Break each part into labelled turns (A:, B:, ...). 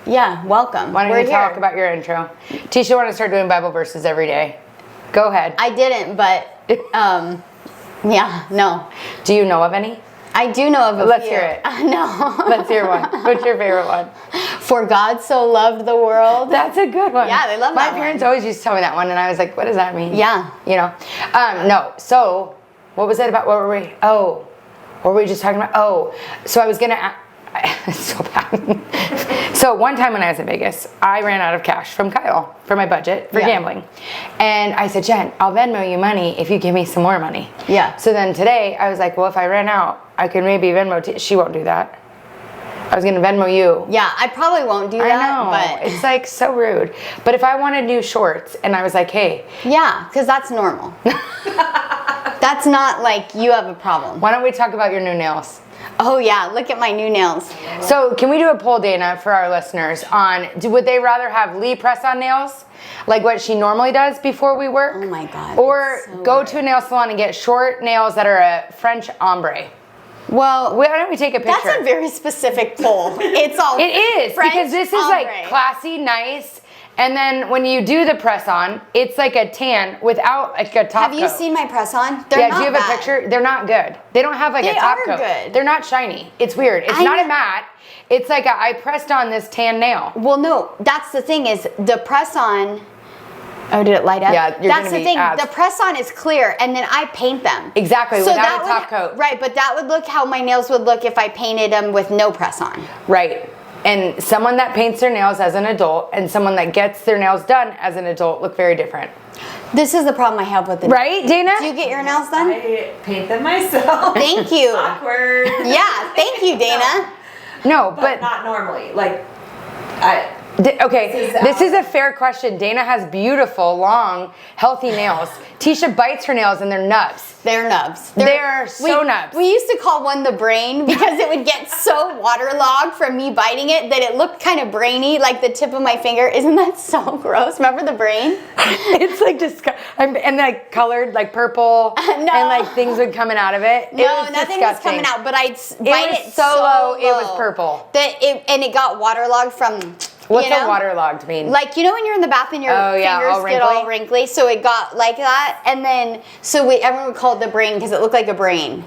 A: Yeah, welcome.
B: Why don't you talk about your intro? Teisha wanted to start doing Bible verses every day. Go ahead.
A: I didn't, but yeah, no.
B: Do you know of any?
A: I do know of a
B: Let's
A: few.
B: hear it.
A: No.
B: Let's hear one. What's your favorite one?
A: For God so loved the world.
B: That's a good one.
A: Yeah, they love
B: My
A: that
B: parents
A: one.
B: always used to tell me that one, and I was like, what does that mean?
A: Yeah.
B: You know? No. So, what was it about? What were we? Oh. What were we just talking about? Oh. So I was going to... It's so bad. So one time when I was in Vegas, I ran out of cash from Kyle for my budget for gambling. And I said, Jen, I'll Venmo you money if you give me some more money.
A: Yeah.
B: So then today I was like, well, if I ran out, I could maybe Venmo. She won't do that. I was going to Venmo you.
A: Yeah, I probably won't do that.
B: I know.
A: But
B: it's like so rude. But if I wanted new shorts and I was like, hey.
A: Yeah, because that's normal. That's not like you have a problem.
B: Why don't we talk about your new nails?
A: Oh yeah, look at my new nails.
B: So can we do a poll, Dana, for our listeners on, would they rather have Lee press-on nails, like what she normally does before we work?
A: Oh my God.
B: Or
A: so
B: go
A: weird.
B: to a nail salon and get short nails that are a French ombre?
A: Well,
B: Why don't we take a picture?
A: that's a very specific poll. It's all
B: It is,
A: French
B: because this is
A: ombre.
B: like classy, nice, and then when you do the press-on, it's like a tan without like a top
A: Have you
B: coat.
A: seen my press on? They're
B: Yeah,
A: not
B: do you have
A: bad.
B: a picture? They're not good. They don't have like
A: They
B: a top
A: are
B: coat.
A: good.
B: They're not shiny. It's weird. It's
A: I
B: not
A: know.
B: a matte. It's like I pressed on this tan nail.
A: Well, no, that's the thing is the press on. Oh, did it light up?
B: Yeah, you're
A: that's
B: gonna
A: the
B: be
A: thing.
B: ads.
A: The press on is clear, and then I paint them.
B: Exactly, without
A: that
B: a top coat.
A: Right, but that would look how my nails would look if I painted them with no press on.
B: Right. And someone that paints their nails as an adult and someone that gets their nails done as an adult look very different.
A: This is the problem I have with it.
B: Right, Dana?
A: Do you get your nails done?
C: I paint them myself.
A: Thank you.
C: Awkward.
A: Yeah, thank you, Dana.
B: No,
C: But
B: but
C: not normally. Like,
B: okay, this is a fair question. Dana has beautiful, long, healthy nails. Tisha bites her nails and they're nubs.
A: They're nubs.
B: They're so nubs.
A: We used to call one the brain because it would get so waterlogged from me biting it that it looked kind of brainy, like the tip of my finger. Isn't that so gross? Remember the brain?
B: It's like and like colored like purple and like things would coming out of it.
A: No, nothing was coming out, but I'd bite it
B: so low, it was
A: low
B: purple.
A: that it got waterlogged from.
B: What's
A: you know?
B: a waterlogged mean?
A: Like, you know when you're in the bath and your fingers
B: all
A: get all wrinkly? So it got like that. And then, everyone would call it the brain because it looked like a brain.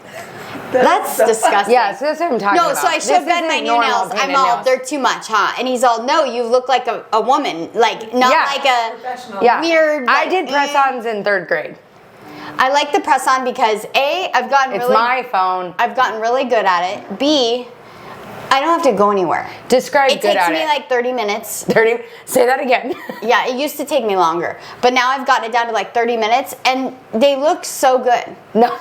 A: That's disgusting.
B: Yeah, so that's what I'm talking about.
A: No, so I showed Ben my new nails. I'm all, they're too much, huh? And he's all, no, you look like a woman. Like, not like a weird.
B: I
A: like,
B: did press-ons in 3rd grade.
A: I like the press-on because A, I've gotten
B: It's my phone.
A: I've gotten really good at it. B, I don't have to go anywhere.
B: Describe
A: It
B: good
A: takes
B: at
A: me
B: it.
A: like 30 minutes.
B: 30. Say that again.
A: Yeah, it used to take me longer. But now I've gotten it down to like 30 minutes and they look so good.
B: No.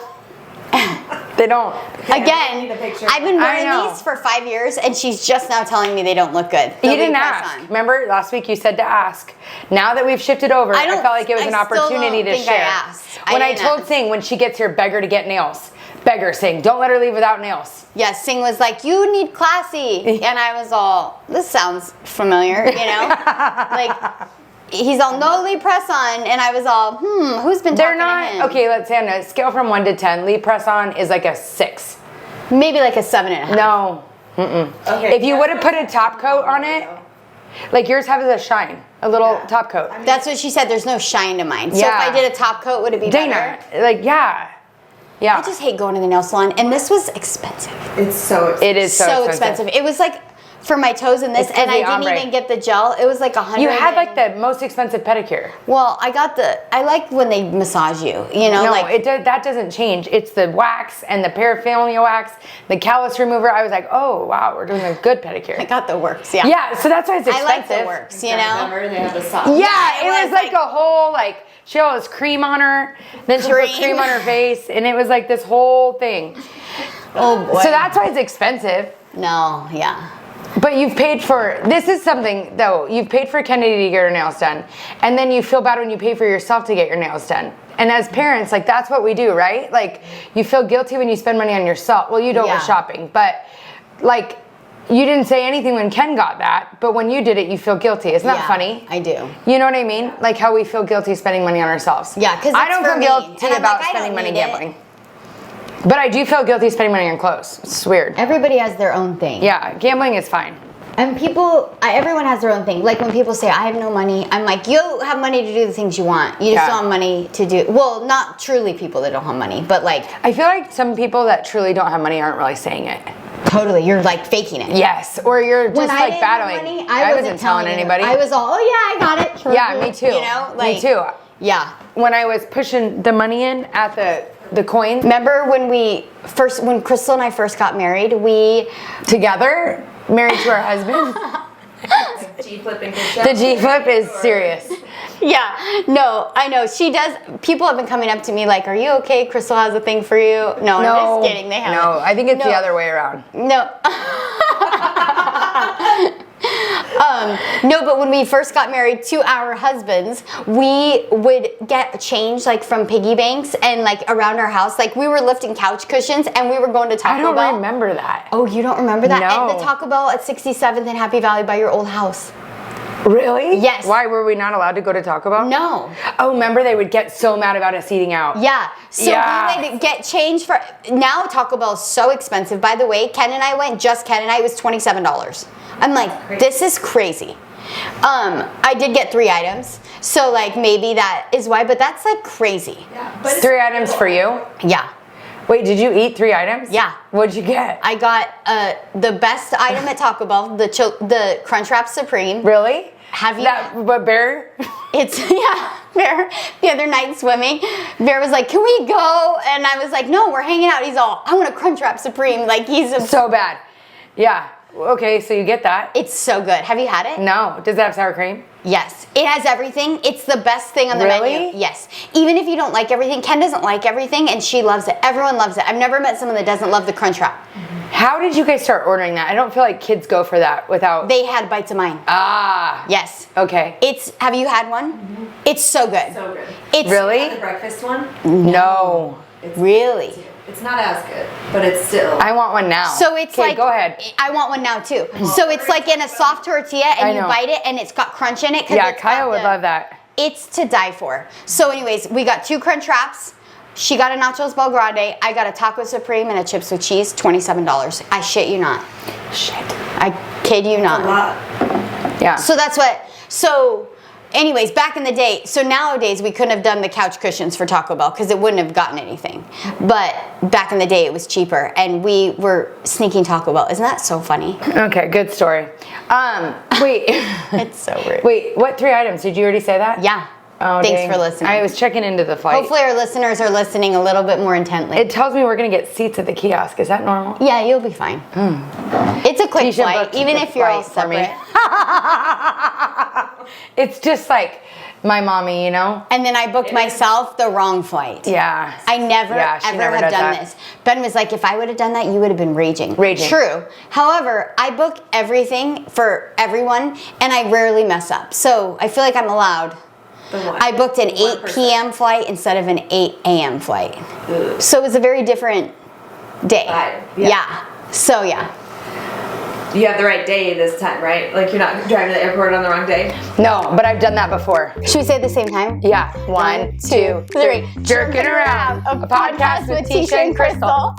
B: They don't.
A: Again, I've been wearing these for 5 years and she's just now telling me they don't look good.
B: You didn't ask. Remember last week you said to ask. Now that we've shifted over, I felt like it was an opportunity to share. When I told Sing when she gets here, beg her to get nails. Beg her, Sing. Don't let her leave without nails.
A: Yeah, Sing was like, you need classy. And I was all, this sounds familiar, you know? Like, he's all, no Lee press on. And I was all, who's been talking to him?
B: Okay, let's say on a scale from 1 to 10, Lee press on is like a 6.
A: Maybe like a 7.5.
B: No. Okay, if you would have put a top coat on it, like yours has a shine, a little top coat.
A: That's what she said. There's no shine to mine. So if I did a top coat, would it be
B: Dana,
A: better?
B: like, yeah.
A: I just hate going to the nail salon. And this was expensive.
C: It's so expensive.
B: It is so expensive.
A: It was like for my toes and this, and I didn't even get the gel. It was like $100.
B: You had like the most expensive pedicure.
A: Well, I like when they massage you, you know?
B: No,
A: like,
B: that doesn't change. It's the wax and the paraphernalia wax, the callus remover. I was like, oh, wow, we're doing a good pedicure.
A: I got the works, yeah.
B: Yeah, so that's why it's expensive.
A: I like the works, you know?
C: Remember, they have the sauce.
B: Yeah, it was like a whole, like, she had all this cream on her, then she put cream on her face, and it was like this whole thing.
A: Oh, boy.
B: So that's why it's expensive.
A: No, yeah.
B: But you've paid for, this is something though, you've paid for Kennedy to get her nails done. And then you feel bad when you pay for yourself to get your nails done. And as parents, like that's what we do, right? Like you feel guilty when you spend money on yourself. Well, you don't with shopping, but like you didn't say anything when Ken got that, but when you did it, you feel guilty. Isn't that funny?
A: I do.
B: You know what I mean? Like how we feel guilty spending money on ourselves.
A: Yeah, because
B: I don't feel guilty about spending money gambling. But I do feel guilty spending money on clothes. It's weird.
A: Everybody has their own thing.
B: Yeah, gambling is fine.
A: And everyone has their own thing. Like when people say, I have no money, I'm like, you have money to do the things you want. You just don't have money to do, well, not truly people that don't have money, but like.
B: I feel like some people that truly don't have money aren't really saying it.
A: Totally, you're like faking it.
B: Yes, or you're just
A: When I
B: like
A: didn't
B: battling.
A: have money, I wasn't
B: telling anybody.
A: I was all, oh yeah, I got it.
B: Yeah, me too.
A: You know, like,
B: me too.
A: Yeah.
B: When I was pushing the money in at the coin.
A: Remember when Crystal and I first got married, we
B: together, married to our husband.
C: G-flip and
B: The G-flip is serious.
A: Yeah, no, I know. She does. People have been coming up to me like, are you okay? Crystal has a thing for you. No, I'm just kidding. They haven't.
B: No, I think it's the other way around.
A: No. No, but when we first got married to our husbands, we would get change like from piggy banks and like around our house. Like we were lifting couch cushions and we were going to Taco Bell.
B: I don't remember that.
A: Oh, you don't remember that?
B: No.
A: At the Taco Bell at 67th and Happy Valley by your old house.
B: Really?
A: Yes.
B: Why were we not allowed to go to Taco Bell?
A: No.
B: Oh, remember they would get so mad about us eating out.
A: Yeah. So we would get change for, now Taco Bell is so expensive. By the way, Ken and I went, just Ken and I, it was $27. I'm like, this is crazy. I did get 3 items. So like maybe that is why, but that's like crazy.
C: Yeah, but
B: 3 items for you?
A: Yeah.
B: Wait, did you eat 3 items?
A: Yeah.
B: What'd you get?
A: I got the best item at Taco Bell, the Crunchwrap Supreme.
B: Really?
A: Have you?
B: But Bear?
A: It's, Bear, the other night swimming, Bear was like, can we go? And I was like, no, we're hanging out. He's all, I want a Crunchwrap Supreme. Like he's
B: so bad. Yeah. Okay, so you get that.
A: It's so good. Have you had it?
B: No. Does it have sour cream?
A: Yes. It has everything. It's the best thing on the menu. Yes. Even if you don't like everything, Ken doesn't like everything and she loves it. Everyone loves it. I've never met someone that doesn't love the Crunchwrap.
B: How did you guys start ordering that? I don't feel like kids go for that without.
A: They had bites of mine.
B: Ah.
A: Yes.
B: Okay.
A: Have you had one? Mm-hmm. It's so good.
C: So good.
A: It's
B: really?
C: The breakfast one?
B: No.
A: Really?
C: It's not as good, but it's still.
B: I want one now.
A: So it's like.
B: Go ahead.
A: I want one now too. So it's like in a soft tortilla and you bite it and it's got crunch in it.
B: Yeah, Kyle would love that.
A: It's to die for. So anyways, we got 2 crunch wraps. She got a Nachos Belgrande. I got a Taco Supreme and a chips with cheese, $27. I shit you not.
B: Shit.
A: I kid you not.
C: A lot.
B: Yeah.
A: So that's what, anyways, back in the day, so nowadays we couldn't have done the couch cushions for Taco Bell because it wouldn't have gotten anything. But back in the day it was cheaper and we were sneaking Taco Bell. Isn't that so funny?
B: Okay, good story. Wait.
A: It's so weird.
B: Wait, what 3 items? Did you already say that?
A: Yeah.
B: Oh,
A: Thanks
B: dang.
A: for listening.
B: I was checking into the flight.
A: Hopefully our listeners are listening a little bit more intently.
B: It tells me we're going to get seats at the kiosk. Is that normal?
A: Yeah, you'll be fine. It's a quick
B: Teisha
A: flight,
B: booked
A: even
B: the
A: if you're all
B: flight for me.
A: separate.
B: It's just like my mommy, you know?
A: And then I booked myself the wrong flight.
B: Yeah.
A: I never,
B: she
A: ever
B: never
A: have
B: does
A: done
B: that.
A: this. Ben was like, if I would have done that, you would have been raging.
B: Raging.
A: True. However, I book everything for everyone, and I rarely mess up. So I feel like I'm allowed. I booked an 8 p.m. flight instead of an 8 a.m. flight.
C: Ugh.
A: So it was a very different day.
C: Yeah.
A: So yeah.
C: You have the right day this time, right? Like you're not driving to the airport on the wrong day?
B: No, but I've done that before.
A: Should we say it at the same time?
B: Yeah. 1, 2, 3. Jerkin Around, a podcast with Teisha and Crystal.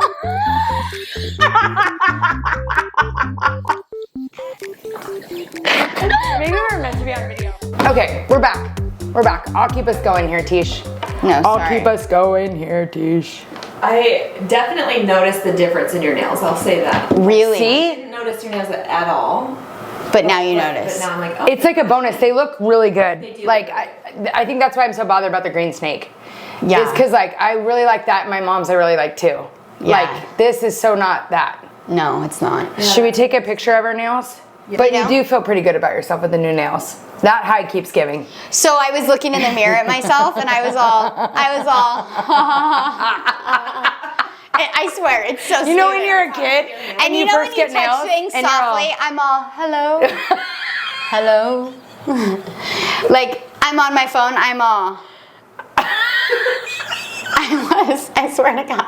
D: Maybe we're meant to be on video.
B: Okay, we're back. We're back. I'll keep us going here, Tish.
A: No,
B: I'll
A: sorry.
B: keep us going here, Tish.
C: I definitely noticed the difference in your nails, I'll say that.
A: Really?
C: I
B: See?
C: didn't notice your nails at all.
A: But now you
C: But
A: notice.
C: now I'm like, oh.
B: It's like a bonus. They look really good.
C: They do
B: Like,
C: look
B: I think that's why I'm so bothered about the green snake.
A: Yeah.
B: It's because, like, I really like that. My mom's I really like too.
A: Yeah.
B: Like, this is so not that.
A: No, it's not.
B: Should we take a picture of our nails?
C: Yeah.
B: But
A: You
B: you
A: know?
B: do feel pretty good about yourself with the new nails. That high keeps giving.
A: So I was looking in the mirror at myself and I was all, I swear, it's so
B: You know when
A: stupid.
B: you're a kid
A: And
B: you
A: you know
B: first
A: when you
B: get
A: touch
B: nails
A: things
B: and you're all-
A: softly, I'm all, hello, hello. Like, I'm on my phone, I'm all, I swear to God.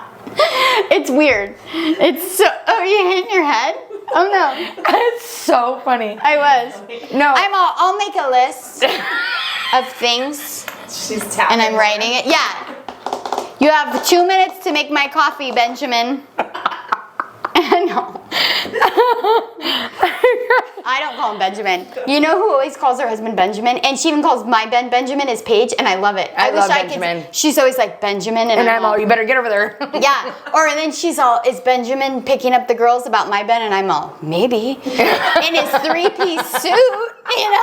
A: It's weird. It's so, oh, you hit your head? Oh no.
B: It's so funny.
A: I was.
B: No.
A: I'll make a list of things
C: She's tapping.
A: and I'm writing it. Yeah. You have 2 minutes to make my coffee, Benjamin. No. I don't call him Benjamin. You know who always calls her husband Benjamin? And she even calls my Ben Benjamin as Paige, and I love it.
B: I love Benjamin.
A: She's always like, Benjamin,
B: And I'm all, you better get over there.
A: yeah. Or and then she's all, is Benjamin picking up the girls about my Ben? And I'm all, maybe. In his 3-piece suit, you know?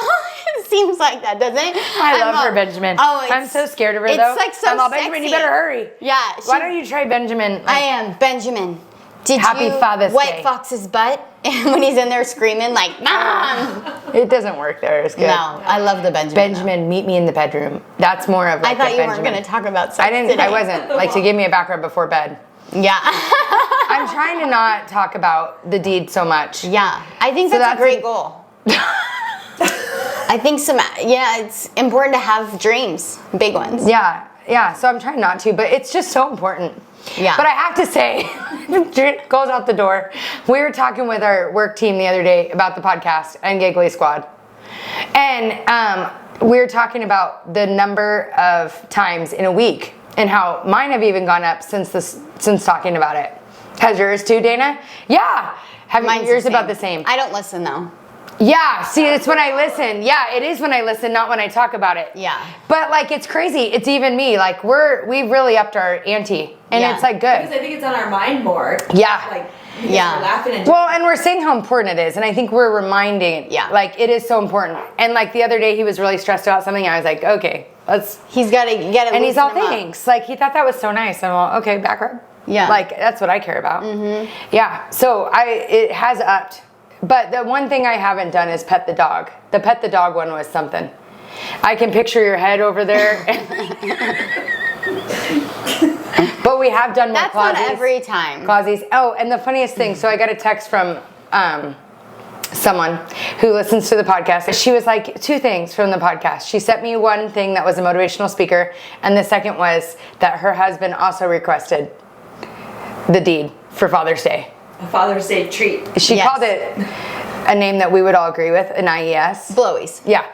A: It seems like that, doesn't it?
B: I love her, Benjamin.
A: Oh,
B: I'm so scared of her,
A: it's
B: though.
A: Like so
B: I'm all,
A: sexy.
B: Benjamin, you better hurry.
A: Yeah.
B: Why don't you try Benjamin?
A: I am Benjamin. Did
B: Happy
A: you
B: Father's
A: wipe
B: Day.
A: Fox's butt when he's in there screaming like, Mom?
B: It doesn't work there. It's good.
A: No, I love the Benjamin.
B: Benjamin, meet me in the bedroom. That's more of like
A: I thought you
B: Benjamin.
A: weren't going to talk about sex
B: I didn't.
A: today.
B: I wasn't. Like to give me a back rub before bed.
A: Yeah.
B: I'm trying to not talk about the deed so much.
A: Yeah. I think
B: So
A: that's a great
B: a-
A: goal. I think it's important to have dreams, big ones.
B: Yeah, yeah. So I'm trying not to, but it's just so important.
A: Yeah.
B: But I have to say, it goes out the door. We were talking with our work team the other day about the podcast and Giggly Squad. And we were talking about the number of times in a week and how mine have even gone up since talking about it. Has yours too, Dana? Yeah. Have
A: Mine's
B: yours
A: the same.
B: about the same?
A: I don't listen though.
B: Yeah, see, it's when I listen. Yeah, it is when I listen, not when I talk about it.
A: Yeah.
B: But like, it's crazy. It's even me. Like, we've really upped our ante, and
A: Yeah.
B: it's like
C: Because
B: good.
C: I think it's on our mind more.
B: Yeah.
C: Like,
A: Yeah.
C: we're laughing and
B: Well, and we're saying how important it is, and I think we're reminding.
A: Yeah.
B: Like, it is so important. And like the other day, he was really stressed about something. And I was like, okay, let's.
A: He's got to get it.
B: And he's all thanks. Like he thought that was so nice. I'm all okay, back rub.
A: Yeah.
B: Like that's what I care about. Mm-hmm. Yeah. So it has upped. But the one thing I haven't done is pet the dog. The pet the dog one was something. I can picture your head over there. But we have done more
A: That's not
B: clausies.
A: every time.
B: Clausies. Oh, and the funniest thing, so I got a text from someone who listens to the podcast. She was like, 2 things from the podcast. She sent me one thing that was a motivational speaker, and the second was that her husband also requested the deed for Father's Day.
C: a Father's Day treat.
B: She
A: Yes.
B: called it a name that we would all agree with, an IES.
A: Blowies.
B: Yeah.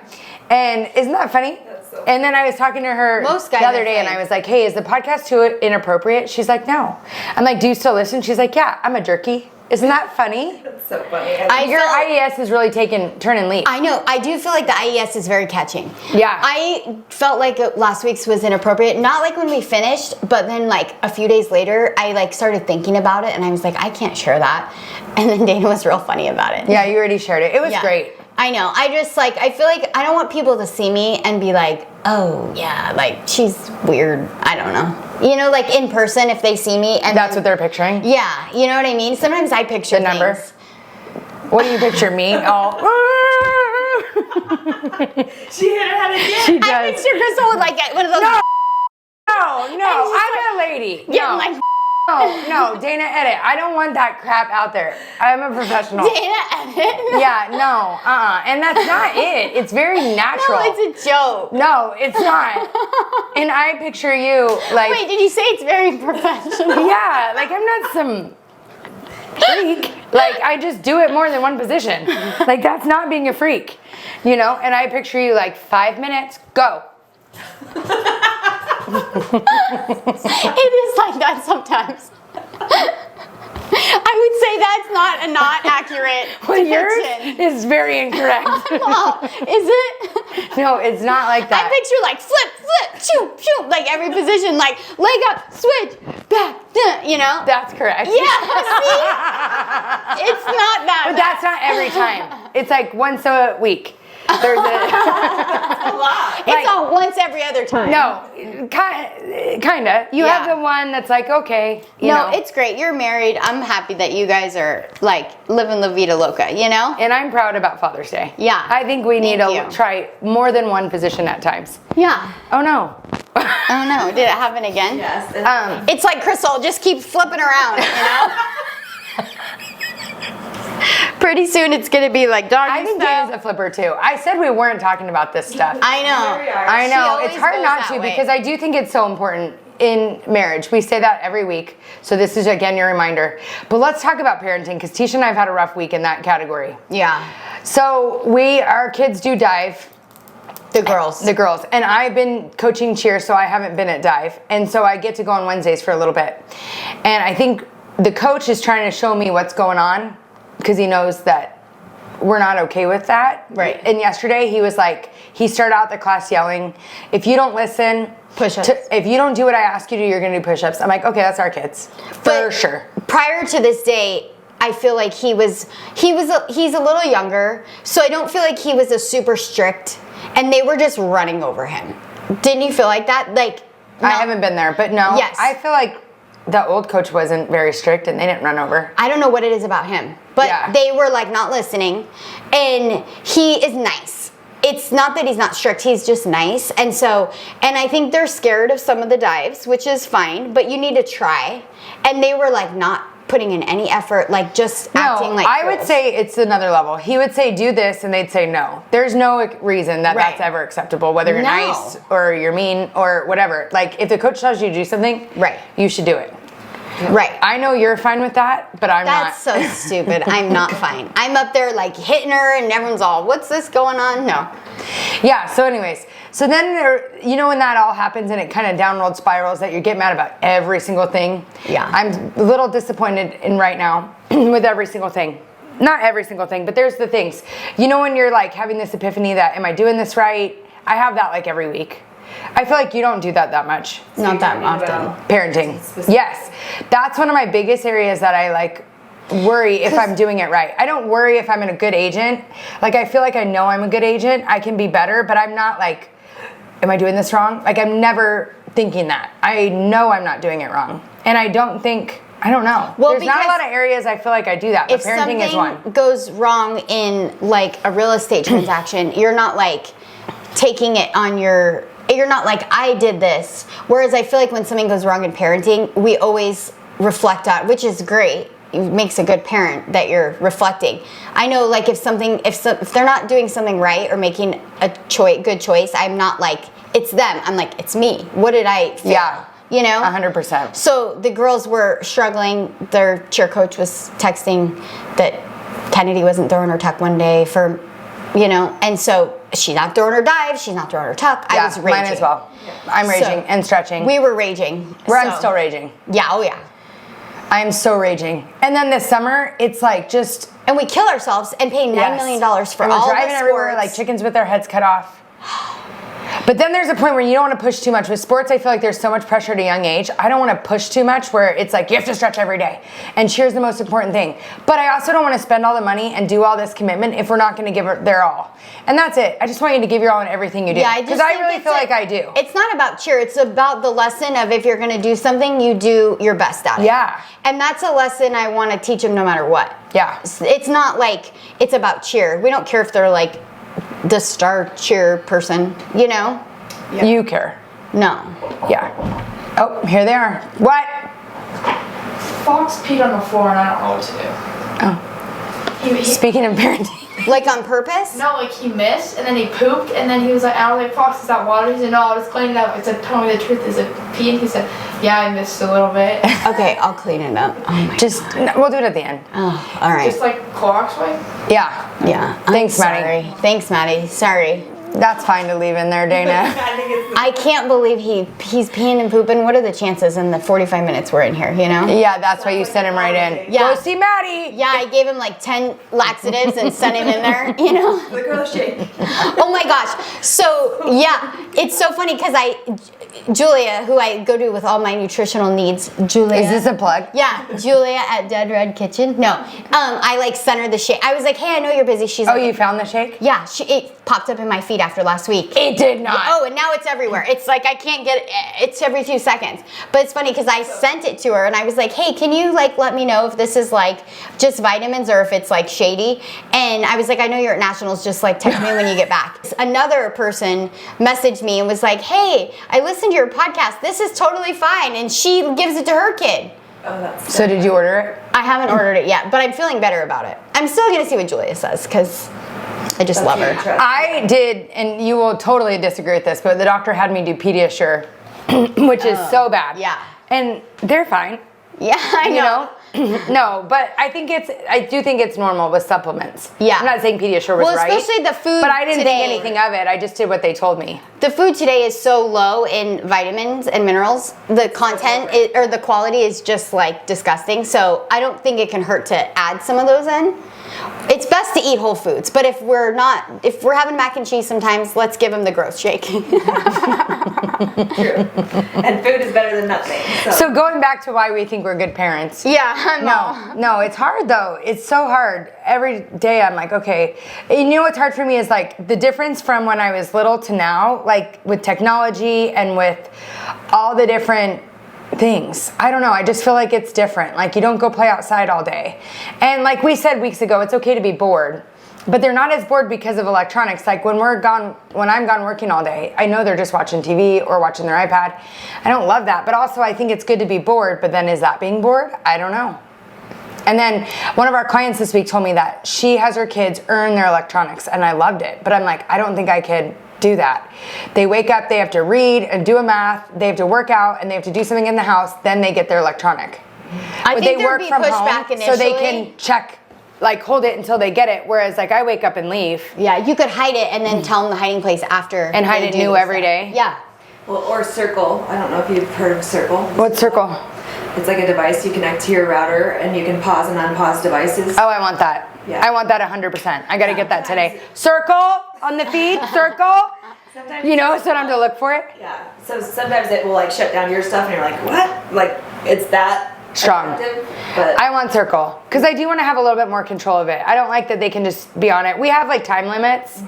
B: And isn't that funny?
C: That's so
B: And then I was talking to her
A: Most guys
B: the other
A: are
B: day and
A: fake.
B: I was like, hey, is the podcast too inappropriate? She's like, no. I'm like, do you still listen? She's like, yeah, I'm a jerky. Isn't that funny?
C: That's so funny.
B: Your
A: felt-
B: IES is really turning leaf.
A: I know. I do feel like the IES is very catching.
B: Yeah.
A: I felt like last week's was inappropriate. Not like when we finished, but then like a few days later, I like started thinking about it and I was like, I can't share that. And then Dana was real funny about it.
B: Yeah, you already shared it. It was
A: Yeah.
B: great.
A: I know. I just like, I feel like I don't want people to see me and be like, oh yeah, like she's weird. I don't know. You know, like in person, if they see me and
B: That's
A: then-
B: what they're picturing?
A: Yeah, you know what I mean? Sometimes I picture
B: The number?
A: things.
B: What do you picture me? Oh.
C: She hit her head again.
B: She
A: I
B: does.
A: picture Crystal with like one of those.
B: No,
A: just
B: I'm a lady.
A: getting
B: No.
A: like
B: No, Dana, edit. I don't want that crap out there. I'm a professional.
A: Dana edit.
B: Yeah, no, and that's not it. It's very natural.
A: No, it's a joke.
B: No, it's not. And I picture you like,
A: Wait, did you say it's very professional?
B: yeah, like I'm not some freak. Like I just do it more than one position. Like that's not being a freak, you know? And I picture you like 5 minutes, go.
A: It is like that sometimes. I would say that's not a not accurate
B: Well,
A: depiction.
B: yours is very incorrect.
A: Oh, is it?
B: No, it's not like
A: I
B: that.
A: picture like flip, shoot, shoot, like every position, like leg up, switch, back, you know?
B: That's correct.
A: Yeah, see? It's not that
B: But
A: bad.
B: that's not every time. It's like once a week. There's a
A: It's on once every other time.
B: no, kinda. You
A: Yeah.
B: have the one that's like okay. You
A: No,
B: know.
A: it's great. You're married. I'm happy that you guys are like living la vida loca, you know?
B: And I'm proud about Father's Day.
A: Yeah.
B: I think we need
A: Thank
B: to
A: you.
B: try more than one position at times.
A: Yeah.
B: Oh no.
A: Oh no, did it happen again?
C: Yes.
A: It's like Crystal, just keep flipping around, you know? Pretty soon it's gonna be like doggy
B: I think
A: style.
B: Dana's a flipper too. I said we weren't talking about this stuff.
A: I know.
C: Here we are.
B: I
A: She
B: know.
A: always
B: It's hard
A: goes
B: not
A: that
B: to
A: way.
B: because I do think it's so important in marriage. We say that every week. So this is again your reminder. But let's talk about parenting because Teisha and I have had a rough week in that category.
A: Yeah.
B: So our kids do dive.
A: The girls.
B: The girls. And I've been coaching cheer, so I haven't been at dive. And so I get to go on Wednesdays for a little bit. And I think the coach is trying to show me what's going on because he knows that we're not okay with that.
A: Right.
B: And yesterday he was like, he started out the class yelling, if you don't listen,
A: Push-ups.
B: if you don't do what I ask you to do, you're gonna do push-ups. I'm like, okay, that's our kids. For
A: But
B: sure.
A: Prior to this day, I feel like he's a little younger, so I don't feel like he was a super strict, and they were just running over him. Didn't you feel like that? Like,
B: I haven't been there, but no.
A: Yes.
B: I feel like the old coach wasn't very strict and they didn't run over.
A: I don't know what it is about him, but
B: Yeah.
A: they were like not listening, and he is nice. It's not that he's not strict, he's just nice. And I think they're scared of some of the dives, which is fine, but you need to try. And they were like not putting in any effort, like just acting like
B: I would
A: fools.
B: say it's another level. He would say do this and they'd say no. There's no reason that
A: Right.
B: that's ever acceptable, whether you're
A: No.
B: nice or you're mean or whatever. Like if the coach tells you to do something,
A: Right.
B: you should do it.
A: Right.
B: I know you're fine with that, but I'm
A: That's
B: not.
A: so stupid. I'm not fine. I'm up there like hitting her and everyone's all, what's this going on? No.
B: Yeah, so anyways, so then you know when that all happens and it kind of downward spirals that you get mad about every single thing?
A: Yeah.
B: I'm a little disappointed in right now with every single thing. Not every single thing, but there's the things. You know when you're like having this epiphany that, am I doing this right? I have that like every week. I feel like you don't do that much.
A: Not that
C: talking
A: often.
C: about-
B: Parenting. Yes. That's one of my biggest areas that I like worry if I'm doing it right. I don't worry if I'm a good agent. Like I feel like I know I'm a good agent. I can be better, but I'm not like, am I doing this wrong? Like I'm never thinking that. I know I'm not doing it wrong. And I don't know.
A: Well,
B: There's not a
A: because
B: lot of areas I feel like I do that, but
A: If
B: parenting is one.
A: something goes wrong in like a real estate transaction, you're not like taking it on you're not like, I did this. Whereas I feel like when something goes wrong in parenting, we always reflect on, which is great. It makes a good parent that you're reflecting. I know like if they're not doing something right or making a good choice, I'm not like, it's them. I'm like, it's me. What did I feel?
B: Yeah.
A: You know?
B: 100%.
A: So the girls were struggling. Their cheer coach was texting that Kennedy wasn't throwing her tuck one day for, and so she's not throwing her dive, she's not throwing her tuck. I was raging.
B: Mine as well. I'm raging and stretching.
A: We were raging.
B: I'm still raging.
A: Yeah, oh yeah.
B: I'm so raging. And then this summer, it's like just...
A: And we kill ourselves and pay $9 million for
B: and
A: all
B: we're driving
A: the
B: everywhere
A: sports.
B: like chickens with their heads cut off. But then there's a point where you don't want to push too much. With sports, I feel like there's so much pressure at a young age. I don't want to push too much where it's like you have to stretch every day. And cheer's the most important thing. But I also don't want to spend all the money and do all this commitment if we're not going to give it their all. And that's it. I just want you to give your all in everything you do.
A: Yeah,
B: because I really feel like I do.
A: It's not about cheer. It's about the lesson of if you're going to do something, you do your best at it.
B: Yeah.
A: And that's a lesson I want to teach them no matter what.
B: Yeah.
A: It's not like it's about cheer. We don't care if they're like the star cheer person,
C: Yeah.
B: You care.
A: No.
B: Yeah. Oh, here they are. What?
D: Fox peed on the floor and I don't know what to do.
B: Oh.
D: He
B: Speaking of parenting.
A: Like on purpose?
D: no, like he missed and then he pooped and then he was like, I was like, Fox, is that water? He said, no, I'll just clean it up. I said, tell me the truth, is it pee? And he said, yeah, I missed a little bit.
A: Okay, I'll clean it up. Oh my
B: We'll do it at the end.
A: Oh, all right.
D: Just like Clorox wipe.
B: Yeah.
A: Yeah.
B: Thanks,
A: I'm
B: Maddie.
A: sorry. Thanks, Maddie. Sorry.
B: That's fine to leave in there, Dana.
A: I can't believe he's peeing and pooping. What are the chances in the 45 minutes we're in here,
B: Yeah, that's why you sent him right in.
A: Yeah.
B: Go see Maddie.
A: Yeah, I gave him like 10 laxatives and sent him in there,
C: The girl shake.
A: Oh my gosh. So, yeah, it's so funny because Julia, who I go to with all my nutritional needs, Julia.
B: Is this a plug?
A: Yeah, Julia at Dead Red Kitchen. No, I like sent her the shake. I was like, hey, I know you're busy. She's
B: Oh,
A: like,
B: you found the shake?
A: yeah, it popped up in my feed after last week.
B: It did not.
A: Oh, and now it's everywhere. It's like I can't get it. It's every 2 seconds. But it's funny because I sent it to her and I was like, hey, can you like let me know if this is like just vitamins or if it's like shady? And I was like, I know you're at Nationals. Just like text me when you get back. Another person messaged me and was like, hey, I listened to your podcast. This is totally fine. And she gives it to her kid.
C: Oh, that's
B: So did you order it?
A: I haven't ordered it yet, but I'm feeling better about it. I'm still going to see what Julia says because I just love her.
B: I did, and you will totally disagree with this, but the doctor had me do Pediasure, which is so bad.
A: Yeah.
B: And they're fine.
A: Yeah, I know.
B: No, but I do think it's normal with supplements.
A: Yeah.
B: I'm not saying Pediasure was
A: Well,
B: right.
A: especially the food
B: But I didn't
A: today.
B: think anything of it. I just did what they told me.
A: The food today is so low in vitamins and minerals. The content or the quality is just like disgusting. So I don't think it can hurt to add some of those in. It's best to eat whole foods, but if we're having mac and cheese sometimes, let's give them the growth shake.
C: True. And food is better than nothing.
B: So going back to why we think we're good parents.
A: Yeah,
B: No, it's hard though. It's so hard. Every day I'm like, okay. You know what's hard for me is like the difference from when I was little to now, like with technology and with all the different things. I don't know. I just feel like it's different. Like you don't go play outside all day. And like we said weeks ago, it's okay to be bored. But they're not as bored because of electronics. Like when I'm gone working all day, I know they're just watching TV or watching their iPad. I don't love that. But also I think it's good to be bored. But then is that being bored? I don't know. And then one of our clients this week told me that she has her kids earn their electronics. And I loved it. But I'm like, I don't think I could do that. They wake up, they have to read and do a math, they have to work out, and they have to do something in the house, then they get their electronic.
A: I think they work from home
B: so they can check, like hold it until they get it, whereas like I wake up and leave.
A: Yeah, you could hide it and then tell them the hiding place after.
B: And hide it new every day?
A: Yeah.
C: Well, or Circle. I don't know if you've heard of Circle.
B: What's Circle?
C: It's like a device you connect to your router and you can pause and unpause devices.
B: Oh, I want that.
C: Yeah.
B: I want that 100%. I gotta get that today. Circle on the feed, Circle.
C: Sometimes
B: you know, so I don't have to look for it.
C: Yeah. So sometimes it will like shut down your stuff and you're like, what? Like it's that
B: strong.
C: But
B: I want Circle because I do want to have a little bit more control of it. I don't like that they can just be on it. We have like time limits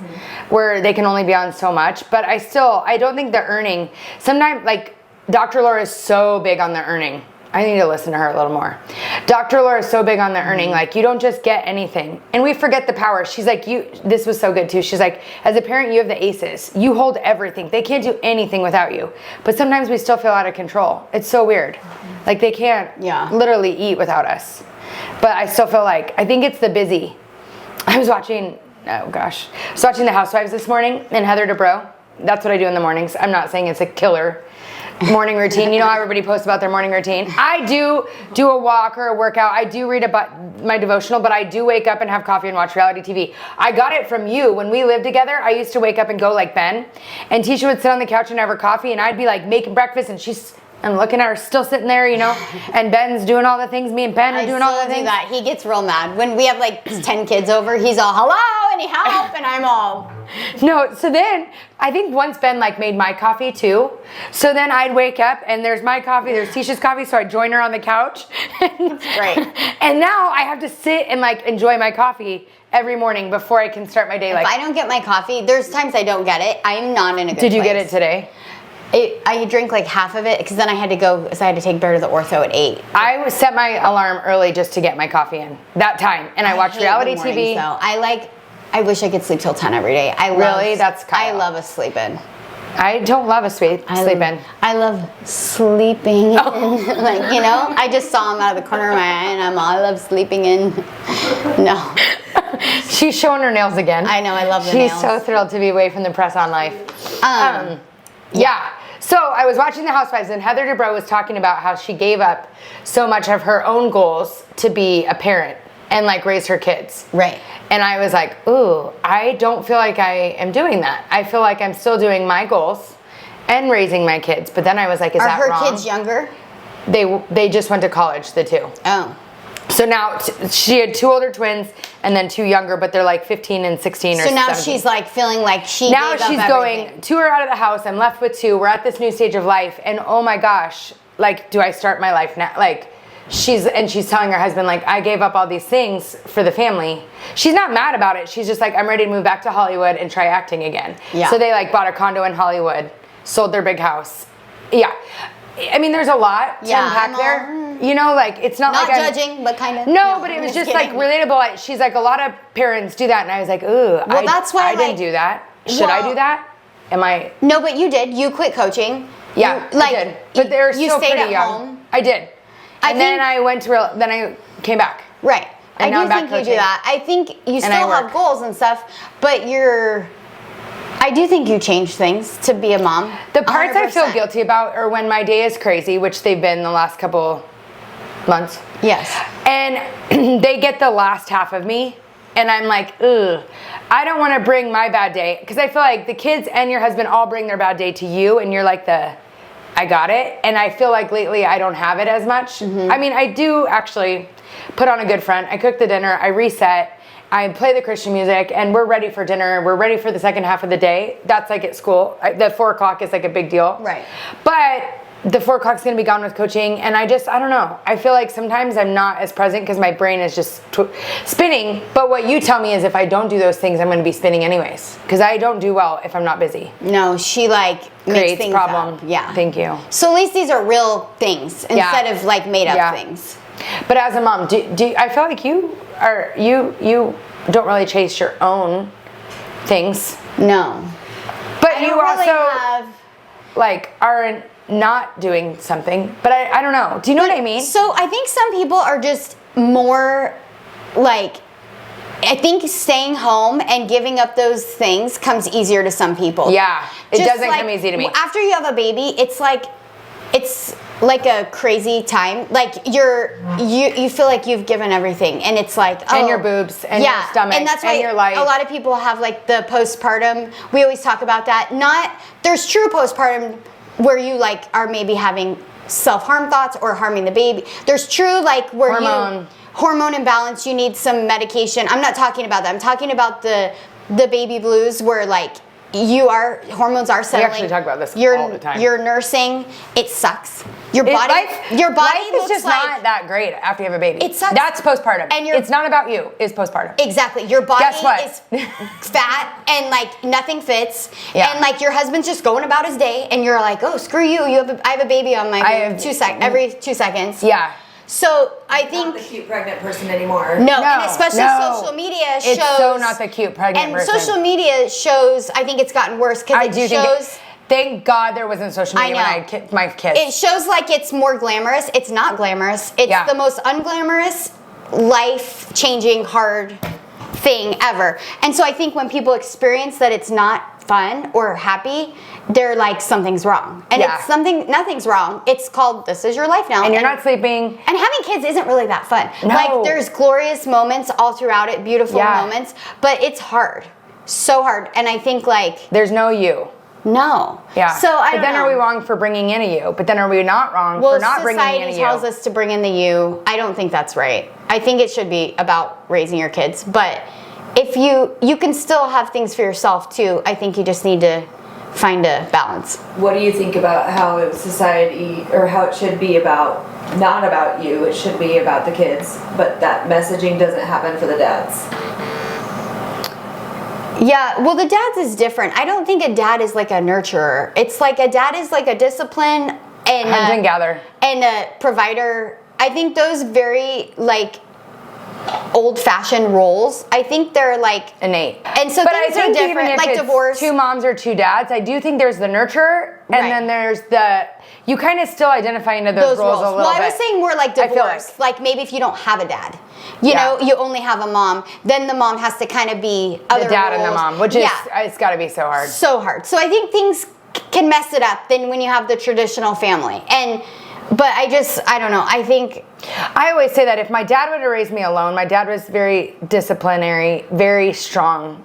B: where they can only be on so much, but I don't think the earning. Sometimes like Dr. Laura is so big on the earning. I need to listen to her a little more. Dr. Laura is so big on the earning, like you don't just get anything. And we forget the power. She's like, this was so good too. She's like, as a parent, you have the aces. You hold everything. They can't do anything without you. But sometimes we still feel out of control. It's so weird. Like they can't literally eat without us. But I still feel like, I think it's the busy. I was watching The Housewives this morning and Heather Dubrow. That's what I do in the mornings. I'm not saying it's a killer morning routine. You know how everybody posts about their morning routine? I do a walk or a workout. I do read my devotional, but I do wake up and have coffee and watch reality TV. I got it from you. When we lived together, I used to wake up and go like Ben, and Teisha would sit on the couch and have her coffee, and I'd be like making breakfast, and I'm looking at her still sitting there, you know, and Ben's doing all the things. Me and Ben are doing all the things.
A: That. He gets real mad. When we have like 10 kids over, he's all, hello, any help? And I'm all...
B: No, so then I think once Ben like made my coffee too. So then I'd wake up and there's my coffee, there's Teisha's coffee, so I'd join her on the couch.
A: That's great.
B: And now I have to sit and like enjoy my coffee every morning before I can start my day.
A: If I don't get my coffee, there's times I don't get it. I'm not in a good place.
B: Did you get it today?
A: I drank like half of it because then I had to go, so I had to take Bear to the ortho at 8.
B: I set my alarm early just to get my coffee in that time. And I watch reality TV.
A: So I wish I could sleep till 10 every day.
B: That's kind
A: I love a sleep in.
B: I don't love a sleep in.
A: I love sleeping in. Like, you know, I just saw him out of the corner of my eye and I love sleeping in. No.
B: She's showing her nails again.
A: I know, I love the nails.
B: She's so thrilled to be away from the press on life. Yeah. So I was watching The Housewives and Heather Dubrow was talking about how she gave up so much of her own goals to be a parent and like raise her kids.
A: Right.
B: And I was like, ooh, I don't feel like I am doing that. I feel like I'm still doing my goals and raising my kids. But then I was like, is that wrong?
A: Are her kids younger?
B: They just went to college, the two.
A: Oh.
B: So now she had 2 older twins and then 2 younger, but they're like 15 and 16 or 17. So
A: now she's like feeling like
B: now
A: she's
B: going, 2 are out of the house. I'm left with 2. We're at this new stage of life. And oh my gosh, like, do I start my life now? Like, she's telling her husband, like, I gave up all these things for the family. She's not mad about it. She's just like, I'm ready to move back to Hollywood and try acting again. Yeah. So they like bought a condo in Hollywood, sold their big house. Yeah. I mean, there's a lot to unpack there. You know, like, it's not like
A: I'm... Not judging, but kind of.
B: No, but it was just, like, relatable. She's like, a lot of parents do that. And I was like, ooh,
A: that's why
B: I didn't do that. Should I do that? Am I...
A: No, but you did. You quit coaching.
B: Yeah, I did. But they were still pretty young. You stayed at home. I did. Then I came back.
A: Right.
B: And
A: I do think you do that. I think you still have goals and stuff, but I do think you change things to be a mom.
B: The parts 100%. I feel guilty about are when my day is crazy, which they've been the last couple months.
A: Yes.
B: And they get the last half of me, and I'm like, ugh. I don't want to bring my bad day, because I feel like the kids and your husband all bring their bad day to you, and you're like I got it. And I feel like lately I don't have it as much. Mm-hmm. I mean, I do actually put on a good front. I cook the dinner, I reset, I play the Christian music, and we're ready for dinner. We're ready for the second half of the day. That's like at school. The 4 o'clock is like a big deal.
A: Right.
B: But the 4 o'clock's going to be gone with coaching, and I don't know. I feel like sometimes I'm not as present because my brain is just spinning. But what you tell me is if I don't do those things, I'm going to be spinning anyways, because I don't do well if I'm not busy.
A: No, she like makes
B: Creates
A: things
B: problem.
A: up. Yeah.
B: Thank you.
A: So at least these are real things instead of like made up things.
B: But as a mom, do I feel like you don't really chase your own things.
A: No.
B: But
A: I
B: you
A: don't really
B: also
A: have...
B: like aren't not doing something. But I don't know. Do you know what I mean?
A: So I think some people are just more like, I think staying home and giving up those things comes easier to some people.
B: Yeah. It
A: Just
B: doesn't come easy to me.
A: After you have a baby, it's like a crazy time. Like you feel like you've given everything, and it's like
B: and your boobs and your stomach
A: and that's why
B: your life.
A: A lot of people have like the postpartum. We always talk about that. There's true postpartum where you like are maybe having self-harm thoughts or harming the baby. There's true like where hormone imbalance, you need some medication. I'm not talking about that. I'm talking about the baby blues where like hormones are settling.
B: We actually talk about this all the time.
A: You're nursing. It sucks. Your body
B: Life
A: looks
B: is just
A: like,
B: not that great after you have a baby.
A: It sucks.
B: That's postpartum.
A: And
B: it's not about you. It's postpartum.
A: Exactly. Your body
B: Guess what?
A: is fat and like nothing fits.
B: Yeah.
A: And like your husband's just going about his day and you're like, oh, screw you. I have a baby on my every 2 seconds.
B: Yeah.
A: So I think
C: not the cute pregnant person anymore.
A: No, and especially social media shows.
B: It's so not the cute pregnant person.
A: And social media shows, I think it's gotten worse because it shows.
B: Thank God there wasn't social media when I had my kids.
A: It shows like it's more glamorous. It's not glamorous. It's the most unglamorous, life-changing, hard thing ever. And so I think when people experience that it's not fun or happy, they're like, something's wrong. And nothing's wrong. It's called, this is your life now.
B: And you're not sleeping.
A: And having kids isn't really that fun.
B: No.
A: Like there's glorious moments all throughout it, beautiful moments, but it's hard. So hard. And I think like...
B: There's no you.
A: No.
B: Yeah.
A: So I don't know.
B: Are we wrong for bringing in a you? But then are we not wrong for not bringing in a you?
A: Society tells us to bring in the you. I don't think that's right. I think it should be about raising your kids. But if you can still have things for yourself too. I think you just need to find a balance.
C: What do you think about how society, or how it should be about, not about you, it should be about the kids, but that messaging doesn't happen for the dads?
A: Yeah, well, the dad's is different. I don't think a dad is like a nurturer. It's like a dad is like a discipline and
B: hunt and gather
A: and a provider. I think those very like old-fashioned roles, I think they're like
B: innate.
A: And so things are different, like divorce.
B: 2 moms or 2 dads, I do think there's the nurturer, and then there's you kind of still identify into those roles a little bit.
A: Well, I was saying more like divorce. Like maybe if you don't have a dad, you know, you only have a mom, then the mom has to kind of be other
B: the dad
A: roles.
B: and the mom, which is, it's got to be so hard.
A: So hard. So I think things can mess it up then when you have the traditional family. But I don't know. I think...
B: I always say that if my dad would have raised me alone, my dad was very disciplinary, very strong,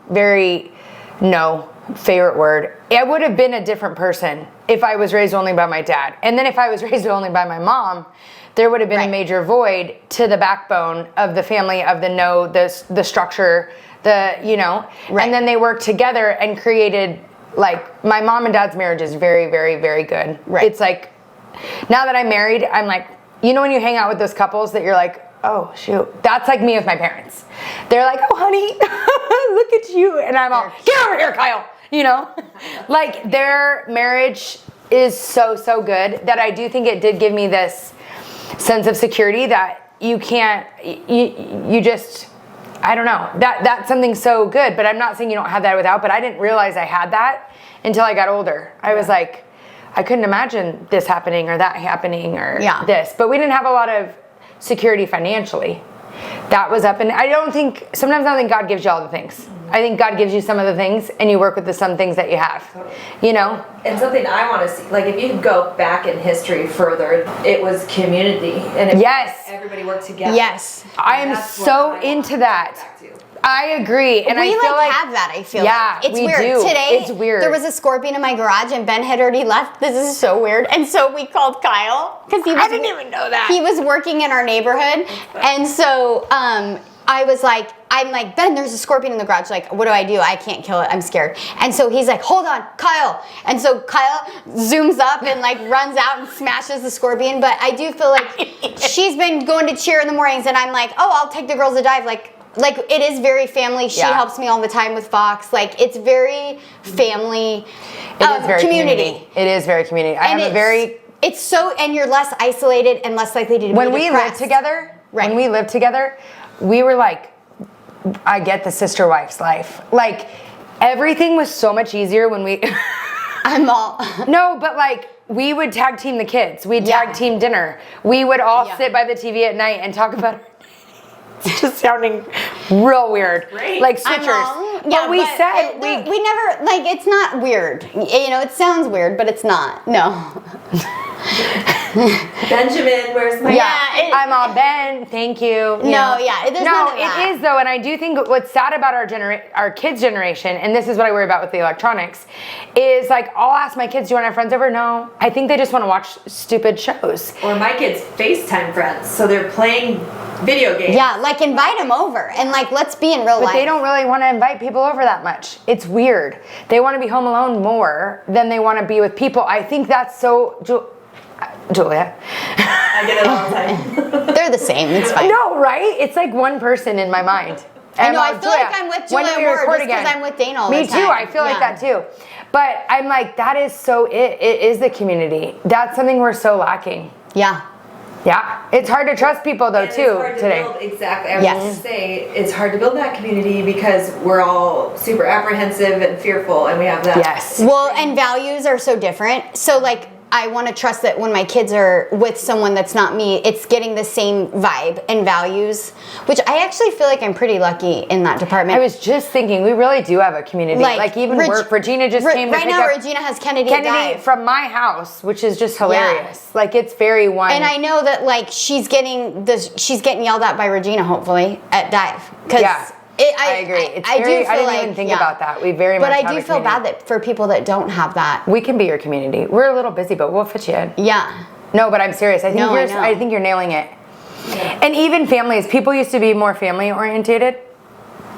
B: favorite word. I would have been a different person if I was raised only by my dad. And then if I was raised only by my mom, there would have been a major void to the backbone of the family, of the structure, and then they worked together and created, like, my mom and dad's marriage is very, very, very good. Right. It's like, now that I'm married, I'm like, when you hang out with those couples that you're like, oh, shoot. That's like me with my parents. They're like, oh, honey, look at you. And I'm all, get over here, Kyle. Like their marriage is so, so good that I do think it did give me this sense of security that you can't, you just, I don't know. That's something so good. But I'm not saying you don't have that without, but I didn't realize I had that until I got older. I was like, I couldn't imagine this happening or that happening or this. But we didn't have a lot of security financially. That was up. And sometimes I don't think God gives you all the things. I think God gives you some of the things and you work with some things that you have,
C: And something I want to see, like if you go back in history further, it was community. And everybody worked together.
A: Yes.
B: I am so into that. I agree, and I feel like
A: have that. I feel like it's weird.
B: Do.
A: Today,
B: it's weird.
A: There was a scorpion in my garage, and Ben had already left. This is so weird, and so we called Kyle because I
B: didn't even know that
A: he was working in our neighborhood, and so I was like, I'm like, Ben, there's a scorpion in the garage. Like, what do? I can't kill it. I'm scared. And so he's like, hold on, Kyle. And so Kyle zooms up and like runs out and smashes the scorpion. But I do feel like she's been going to cheer in the mornings, and I'm like, oh, I'll take the girls to dive. Like it is very family. She helps me all the time with Fox. Like, it's very family.
B: It is very
A: community.
B: It is very community.
A: It's so, and you're less isolated and less likely to be
B: when we
A: depressed.
B: lived together.
A: Right.
B: When we lived together, we were like, I get the sister wife's life. Like, everything was so much easier when we. No, but like, we would tag team the kids. We'd tag team dinner. We would all sit by the TV at night and talk about. It's just sounding real weird. Great. Like switchers. But we
A: never, like, it's not weird. You know, it sounds weird, but it's not. No.
C: Benjamin, where's my...
B: I'm all Ben, thank you.
A: There's none of that.
B: It is though, and I do think what's sad about our kids' generation, and this is what I worry about with the electronics, is like, I'll ask my kids, do you want to have friends over? No. I think they just want to watch stupid shows.
C: Or my kids FaceTime friends, so they're playing video games.
A: Yeah, like, invite them over, and like, let's be in real life.
B: But they don't really want to invite people over that much. It's weird. They want to be home alone more than they want to be with people. I think that's so... Julia.
C: I get it all the time.
A: They're the same. It's fine.
B: No, right? It's like one person in my mind.
A: I know. I feel like I'm with Julia more just because I'm with Dana all the time.
B: Me too. I feel like that too. But I'm like, that is so it. It is the community. That's something we're so lacking.
A: Yeah.
B: Yeah. It's hard to trust people though, too, today.
C: Exactly. I was going to say, it's hard to build that community because we're all super apprehensive and fearful, and we have that.
B: Yes.
A: Well, and values are so different. So, like, I want to trust that when my kids are with someone that's not me, it's getting the same vibe and values, which I actually feel like I'm pretty lucky in that department.
B: I was just thinking, we really do have a community. Like even work, Regina just came to pick up.
A: Regina has Kennedy
B: from my house, which is just hilarious. Yeah. Like, it's very one.
A: And I know that, like, she's getting yelled at by Regina, hopefully, at dive.
B: Yeah. I agree. I didn't even think about that. We very much.
A: But I do feel bad that for people that don't have that.
B: We can be your community. We're a little busy, but we'll fit you in.
A: Yeah.
B: No, but I'm serious. I think you're nailing it. Yeah. And even families. People used to be more family orientated,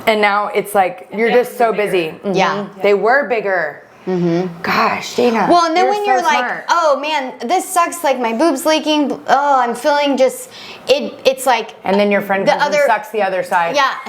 B: and now it's like you're just so busy. Mm-hmm.
A: Yeah.
B: They were bigger. Mm-hmm. Gosh, Dana.
A: Well, and then when you're like,
B: smart.
A: oh man, this sucks. Like, my boob's leaking. Oh, I'm feeling just. It's like.
B: And then your friend comes and sucks the other side.
A: Yeah,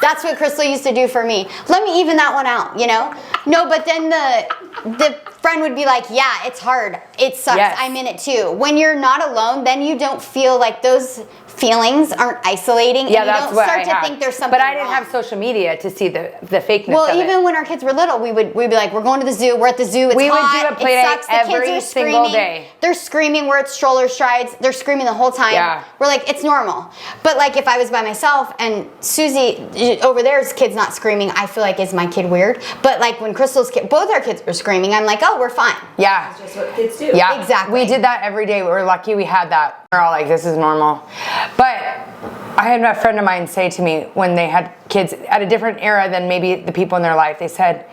A: that's what Crystal used to do for me. Let me even that one out. You know. No, but then the friend would be like, yeah, it's hard. It sucks. Yes. I'm in it too. When you're not alone, then you don't feel like those feelings aren't isolating.
B: Yeah,
A: and you don't start to think there's something
B: But I didn't
A: wrong.
B: have social media to see the fakeness
A: well,
B: of
A: even when our kids were little, we'd be like, we're going to the zoo. We're at the zoo. It's
B: we
A: hot.
B: would do a play date every single day.
A: They're screaming. We're at stroller strides. They're screaming the whole time.
B: Yeah.
A: We're like, it's normal. But like, if I was by myself and Susie over there's kid's not screaming, I feel like, is my kid weird? But like, when Crystal's kid, both our kids were screaming, I'm like, oh, we're fine.
B: Yeah.
C: That's just what kids do.
B: Yeah,
A: exactly.
B: We did that every day. We were lucky we had that. We're all like, this is normal. But I had a friend of mine say to me when they had kids at a different era than maybe the people in their life, they said,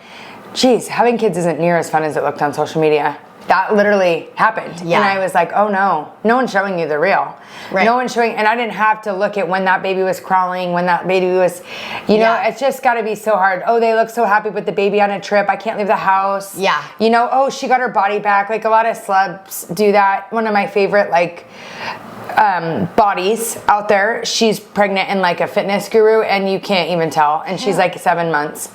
B: geez, having kids isn't near as fun as it looked on social media. That literally happened. Yeah. And I was like, oh no, no one's showing you the real. Right. No one's showing, and I didn't have to look at when that baby was crawling, when that baby was, you know, it's just gotta be so hard. Oh, they look so happy with the baby on a trip. I can't leave the house.
A: Yeah.
B: You know, oh, she got her body back. Like, a lot of celebs do that. One of my favorite, like, bodies out there, she's pregnant and like a fitness guru, and you can't even tell, and she's like 7 months.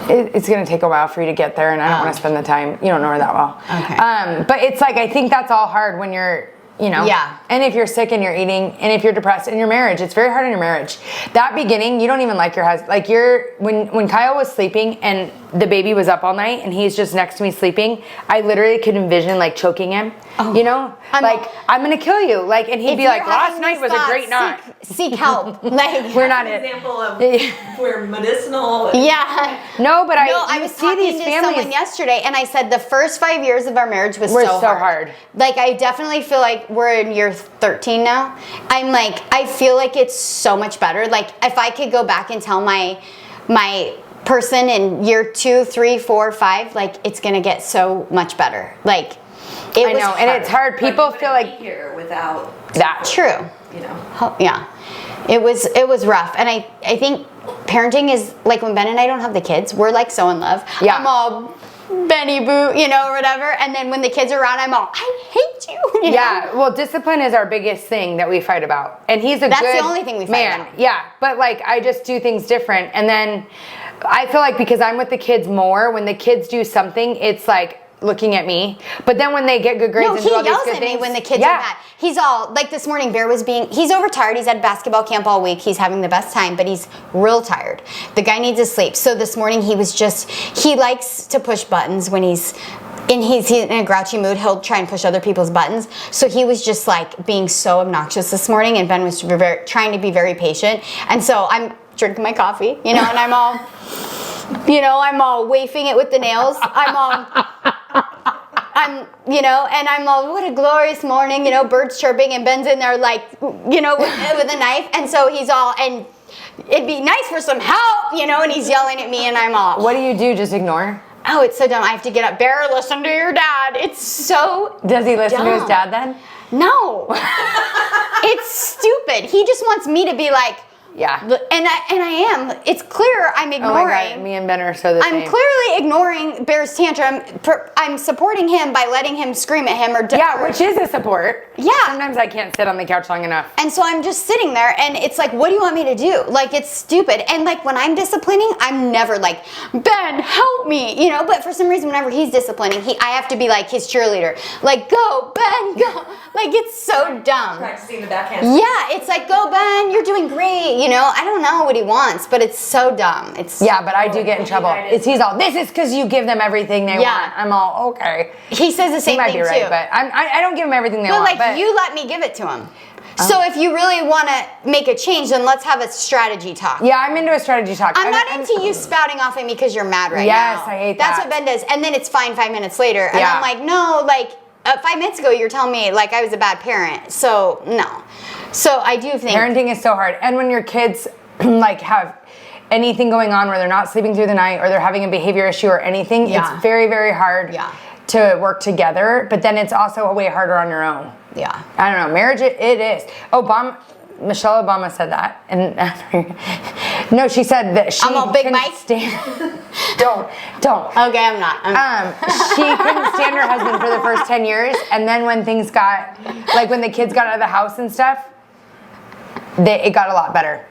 B: It's gonna take a while for you to get there, and I don't want to spend the time. You don't know her that well.
A: Okay.
B: But it's like, I think that's all hard when you're, you know.
A: Yeah.
B: And if you're sick and you're eating, and if you're depressed in your marriage, it's very hard in your marriage. That beginning, you don't even like your husband. Like, when Kyle was sleeping and the baby was up all night and he's just next to me sleeping, I literally could envision like choking him. Oh. You know, I'm gonna kill you. Like, and he'd be like, last night was a great night.
A: Seek help. Like,
C: we're not an example of we're medicinal.
A: Yeah.
B: No, but
A: I was talking to someone yesterday, and I said the first 5 years of our marriage was so hard. Like, I definitely feel like we're in year 13 now. I'm like, I feel like it's so much better. Like, if I could go back and tell my person in year 2, 3, 4, 5, like, it's gonna get so much better. Like, I know,
B: and it's hard. People feel like
C: here without
A: that. True.
C: You know.
A: Yeah. It was rough. And I think parenting is like when Ben and I don't have the kids, we're like so in love.
B: Yeah.
A: I'm all Benny Boo, you know, or whatever. And then when the kids are around, I'm all, I hate you. You
B: Yeah,
A: know?
B: well, discipline is our biggest thing that we fight about. And he's
A: That's
B: good
A: the only thing we fight
B: man.
A: about.
B: Yeah, but like I just do things different. And then I feel like because I'm with the kids more, when the kids do something, it's like looking at me. But then when they get good grades
A: No,
B: and
A: he
B: do all these
A: yells
B: good
A: at
B: things,
A: me when the kids are mad. He's all, like this morning, Bear was he's overtired. He's at basketball camp all week. He's having the best time, but he's real tired. The guy needs his sleep. So this morning he likes to push buttons when he's in a grouchy mood. He'll try and push other people's buttons. So he was just like being so obnoxious this morning, and Ben was trying to be very patient. And so I'm drinking my coffee, you know, and I'm all, you know, I'm all wafing it with the nails. You know, and I'm all, what a glorious morning, you know, birds chirping, and Ben's in there like, you know, with a knife. And so he's all, and it'd be nice for some help, you know, and he's yelling at me, and I'm all.
B: What do you do? Just ignore?
A: Oh, it's so dumb. I have to get up. Bear, listen to your dad. It's so
B: Does he listen to his
A: dumb.
B: dad then?
A: No. It's stupid. He just wants me to be like,
B: Yeah.
A: and I am. It's clear I'm
B: Oh
A: ignoring.
B: my God, me and Ben are so the same.
A: I'm clearly ignoring Bear's tantrum. I'm supporting him by letting him scream at him or
B: Yeah, which is a support.
A: Yeah.
B: Sometimes I can't sit on the couch long enough.
A: And so I'm just sitting there, and it's like, what do you want me to do? Like, it's stupid. And like when I'm disciplining, I'm never like, Ben, help me, you know. But for some reason, whenever he's disciplining, I have to be like his cheerleader. Like, go, Ben, go. Like, it's so dumb.
C: Practicing the backhand.
A: Yeah, it's like, go, Ben, you're doing great. You know, I don't know what he wants, but it's so dumb.
B: Yeah, but I do get in trouble. He's all, this is because you give them everything they want. I'm all, okay.
A: He says the same
B: He might
A: thing
B: be right,
A: too.
B: but I don't give them everything they
A: But
B: want.
A: like, you let me give it to him. So if you really want to make a change, then let's have a strategy talk.
B: Yeah, I'm into a strategy talk.
A: I'm not into you spouting off at me because you're mad right now.
B: Yes, I hate
A: That's
B: that.
A: what Ben does. And then it's fine 5 minutes later. And
B: Yeah.
A: I'm like, no, like 5 minutes ago you're telling me like I was a bad parent. So no. So I do think
B: Parenting is so hard. And when your kids like have anything going on where they're not sleeping through the night or they're having a behavior issue or anything,
A: Yeah.
B: it's very, very hard to work together. But then it's also way harder on your own.
A: Yeah.
B: I don't know. Marriage, it is. Michelle Obama said that. And no, she said that she
A: I'm all Big
B: couldn't
A: Mike.
B: stand. Don't.
A: Okay, I'm not.
B: She couldn't stand her husband for the first 10 years. And then when things got, like when the kids got out of the house and stuff, it got a lot better.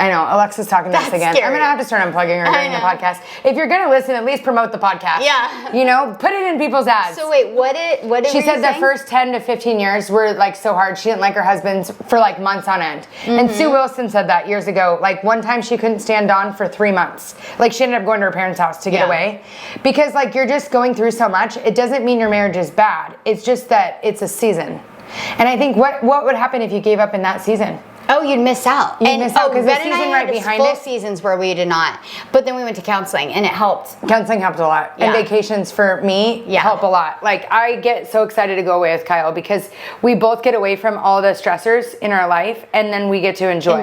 B: I know, Alexa's talking to us
A: That's
B: again.
A: scary.
B: I'm going to have to start unplugging her during the podcast. If you're going to listen, at least promote the podcast.
A: Yeah.
B: You know, put it in people's ads.
A: So wait, what did
B: She
A: you
B: said the
A: say?
B: first 10 to 15 years were like so hard. She didn't like her husband for like months on end. And Sue Wilson said that years ago. Like one time she couldn't stand Dawn for 3 months. Like she ended up going to her parents' house to get away. Because like you're just going through so much. It doesn't mean your marriage is bad. It's just that it's a season. And I think what would happen if you gave up in that season?
A: Oh, you'd miss out.
B: You'd miss out because the
A: Ben and I
B: season
A: had
B: right behind
A: full
B: it.
A: seasons where we did not. But then we went to counseling and it helped.
B: Counseling helped a lot.
A: Yeah.
B: And vacations for me help a lot. Like I get so excited to go away with Kyle because we both get away from all the stressors in our life and then we get to enjoy.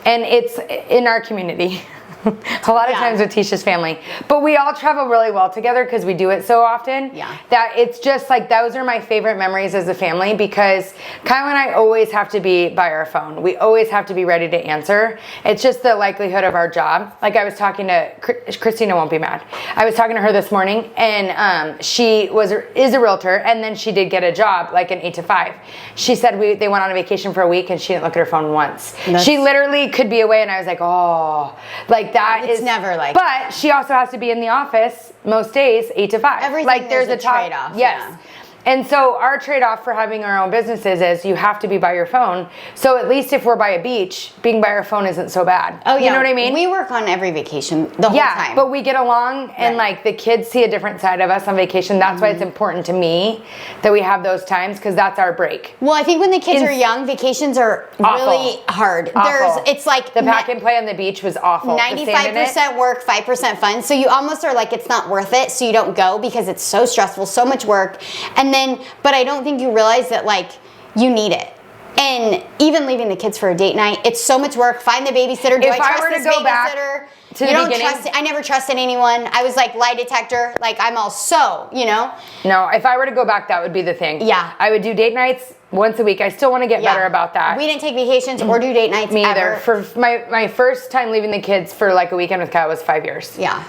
B: And it's in our community. A lot of times with Teisha's family. But we all travel really well together because we do it so often.
A: Yeah.
B: That it's just like those are my favorite memories as a family because Kyle and I always have to be by our phone. We always have to be ready to answer. It's just the likelihood of our job. Like I was talking to Christina won't be mad. I was talking to her this morning and she is a realtor and then she did get a job like an 8 to 5. She said they went on a vacation for a week and she didn't look at her phone once. She literally could be away and I was like, oh, like that
A: It's never like
B: but she also has to be in the office most days 8 to 5.
A: Everything
B: like there's a
A: trade-off.
B: Yes.
A: Yeah.
B: And so our trade-off for having our own businesses is you have to be by your phone. So at least if we're by a beach, being by our phone isn't so bad.
A: Oh yeah.
B: You know what I mean?
A: We work on every vacation the whole time.
B: But we get along and like the kids see a different side of us on vacation. That's why it's important to me that we have those times because that's our break.
A: Well, I think when the kids are young, vacations are really hard.
B: Awful.
A: It's like
B: the pack and play on the beach was awful.
A: 95% work, 5% fun. So you almost are like it's not worth it, so you don't go because it's so stressful, so much work. And then, but I don't think you realize that like you need it. And even leaving the kids for a date night, it's so much work. Find the babysitter. Do
B: If
A: I
B: I
A: trust
B: were to
A: this
B: go back
A: babysitter?
B: to
A: You
B: the
A: don't
B: beginning-
A: trust it. I never trusted anyone. I was like lie detector. Like I'm all so, you know.
B: No, if I were to go back, that would be the thing.
A: Yeah.
B: I would do date nights once a week. I still want to get better about that.
A: We didn't take vacations or do date nights.
B: Me
A: ever.
B: either. For my first time leaving the kids for like a weekend with Kat was 5 years.
A: Yeah.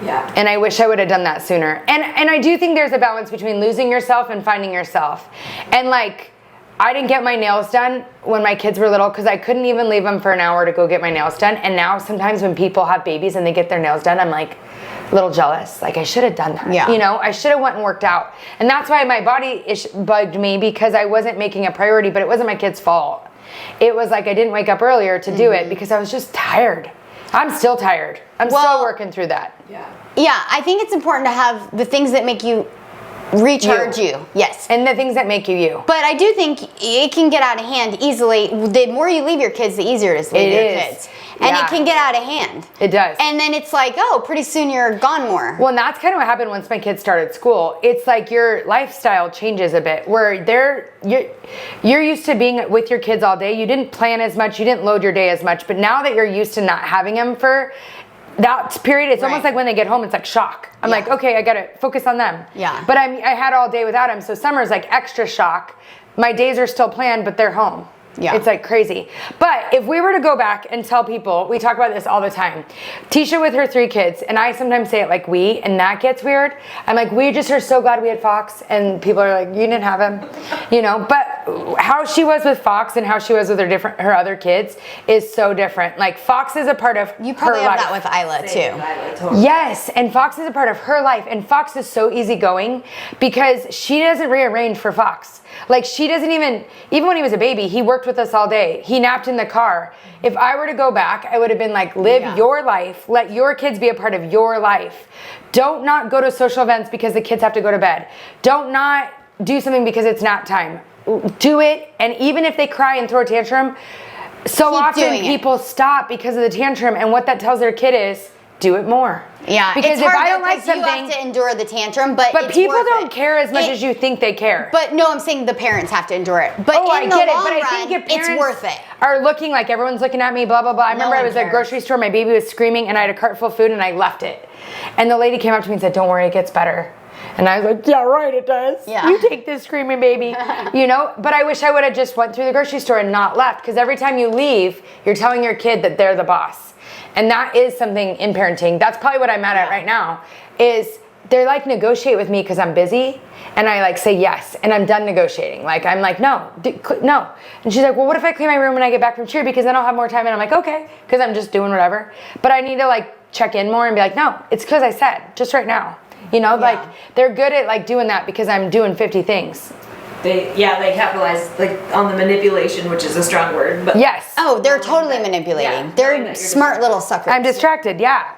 C: Yeah.
B: And I wish I would have done that sooner. And I do think there's a balance between losing yourself and finding yourself. And like, I didn't get my nails done when my kids were little because I couldn't even leave them for an hour to go get my nails done. And now sometimes when people have babies and they get their nails done, I'm like a little jealous. Like I should have done that.
A: Yeah.
B: You know, I should have went and worked out. And that's why my body bugged me because I wasn't making a priority, but it wasn't my kid's fault. It was like I didn't wake up earlier to do it because I was just tired. I'm still tired. I'm still working through that.
C: Yeah.
A: Yeah, I think it's important to have the things that make you recharge you. Yes.
B: And the things that make you you.
A: But I do think it can get out of hand easily. The more you leave your kids, the easier it is to leave your kids. And
B: Yeah.
A: it can get out of hand.
B: It does.
A: And then it's like, oh, pretty soon you're gone more.
B: Well, and that's kind of what happened once my kids started school. It's like your lifestyle changes a bit where you're used to being with your kids all day. You didn't plan as much. You didn't load your day as much. But now that you're used to not having them for that period, it's almost
A: Right.
B: like when they get home, it's like shock. I'm like, okay, I got to focus on them.
A: Yeah.
B: But I had all day without them. So summer's like extra shock. My days are still planned, but they're home.
A: Yeah.
B: It's like crazy. But if we were to go back and tell people, we talk about this all the time. Teisha with her 3 kids, and I sometimes say it like we, and that gets weird. I'm like, we just are so glad we had Fox, and people are like, you didn't have him, you know. But how she was with Fox and how she was with her other kids is so different. Like Fox is a part of
A: You probably
B: her
A: have
B: life.
A: that with Isla too.
B: Yes, and Fox is a part of her life, and Fox is so easygoing because she doesn't rearrange for Fox. Like she doesn't even when he was a baby, he worked with us all day. He napped in the car. If I were to go back, I would have been like, live your life. Let your kids be a part of your life. Don't not go to social events because the kids have to go to bed. Don't not do something because it's nap time. Do it, and even if they cry and throw a tantrum, so
A: Keep
B: often
A: doing it.
B: people stop because of the tantrum, and what that tells their kid is, do it more.
A: Yeah,
B: because
A: it's
B: if
A: hard
B: I don't like
A: because you
B: something,
A: have to endure the tantrum, but it's
B: people
A: worth
B: don't
A: it.
B: care as much as you think they care.
A: But no, I'm saying the parents have to endure it. But
B: Oh, I
A: in the
B: get it,
A: long
B: but I
A: run,
B: think if parents
A: it's worth it.
B: are looking like everyone's looking at me, blah, blah, blah. I remember I
A: one
B: was at a
A: cares.
B: grocery store, my baby was screaming, and I had a cart full of food, and I left it. And the lady came up to me and said, don't worry, it gets better. And I was like, yeah, right, it does.
A: Yeah.
B: You take this screaming baby, you know? But I wish I would have just went through the grocery store and not left, because every time you leave, you're telling your kid that they're the boss. And that is something in parenting. That's probably what I'm mad at right now, is they're like negotiate with me because I'm busy, and I like say yes, and I'm done negotiating. Like I'm like, no. And she's like, well, what if I clean my room when I get back from cheer, because then I'll have more time? And I'm like, okay, because I'm just doing whatever. But I need to like check in more and be like, no, it's because I said just right now. You know, like they're good at like doing that because I'm doing 50 things.
C: They capitalize like on the manipulation, which is a strong word, but
B: Yes.
A: Oh, they're totally manipulating.
C: Yeah, knowing that
A: They're
C: you're
A: smart little suckers.
B: I'm distracted. Yeah.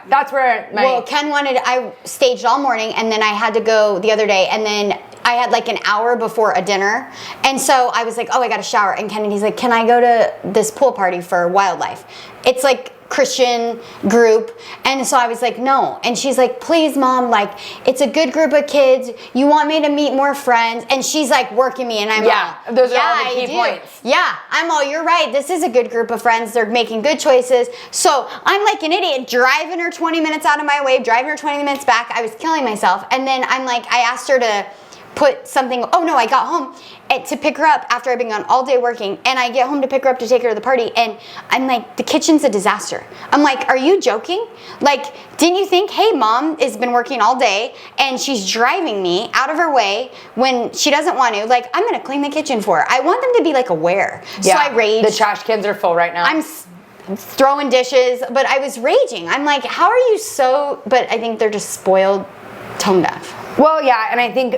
B: That's where my
A: Well, Ken I staged all morning, and then I had to go the other day, and then I had like an hour before a dinner. And so I was like, oh, I got to shower. And Kennedy's like, can I go to this pool party for wildlife? It's like Christian group. And so I was like, no. And she's like, please, Mom, like, it's a good group of kids. You want me to meet more friends? And she's like working me, and I'm all,
B: those are all the
A: I
B: key
A: do.
B: points.
A: Yeah, I'm all, you're right. This is a good group of friends. They're making good choices. So I'm like an idiot driving her 20 minutes out of my way, driving her 20 minutes back. I was killing myself. And then I'm like, I asked her to put something, oh no, I got home to pick her up after I've been gone all day working, and I get home to pick her up to take her to the party, and I'm like, the kitchen's a disaster. I'm like, are you joking? Like, didn't you think, hey, Mom has been working all day and she's driving me out of her way when she doesn't want to, like, I'm gonna clean the kitchen for her. I want them to be like aware. So I raged.
B: The trash cans are full right now.
A: I'm throwing dishes, but I was raging. I'm like, how are you so, but I think they're just spoiled, tone deaf.
B: Well, yeah, and I think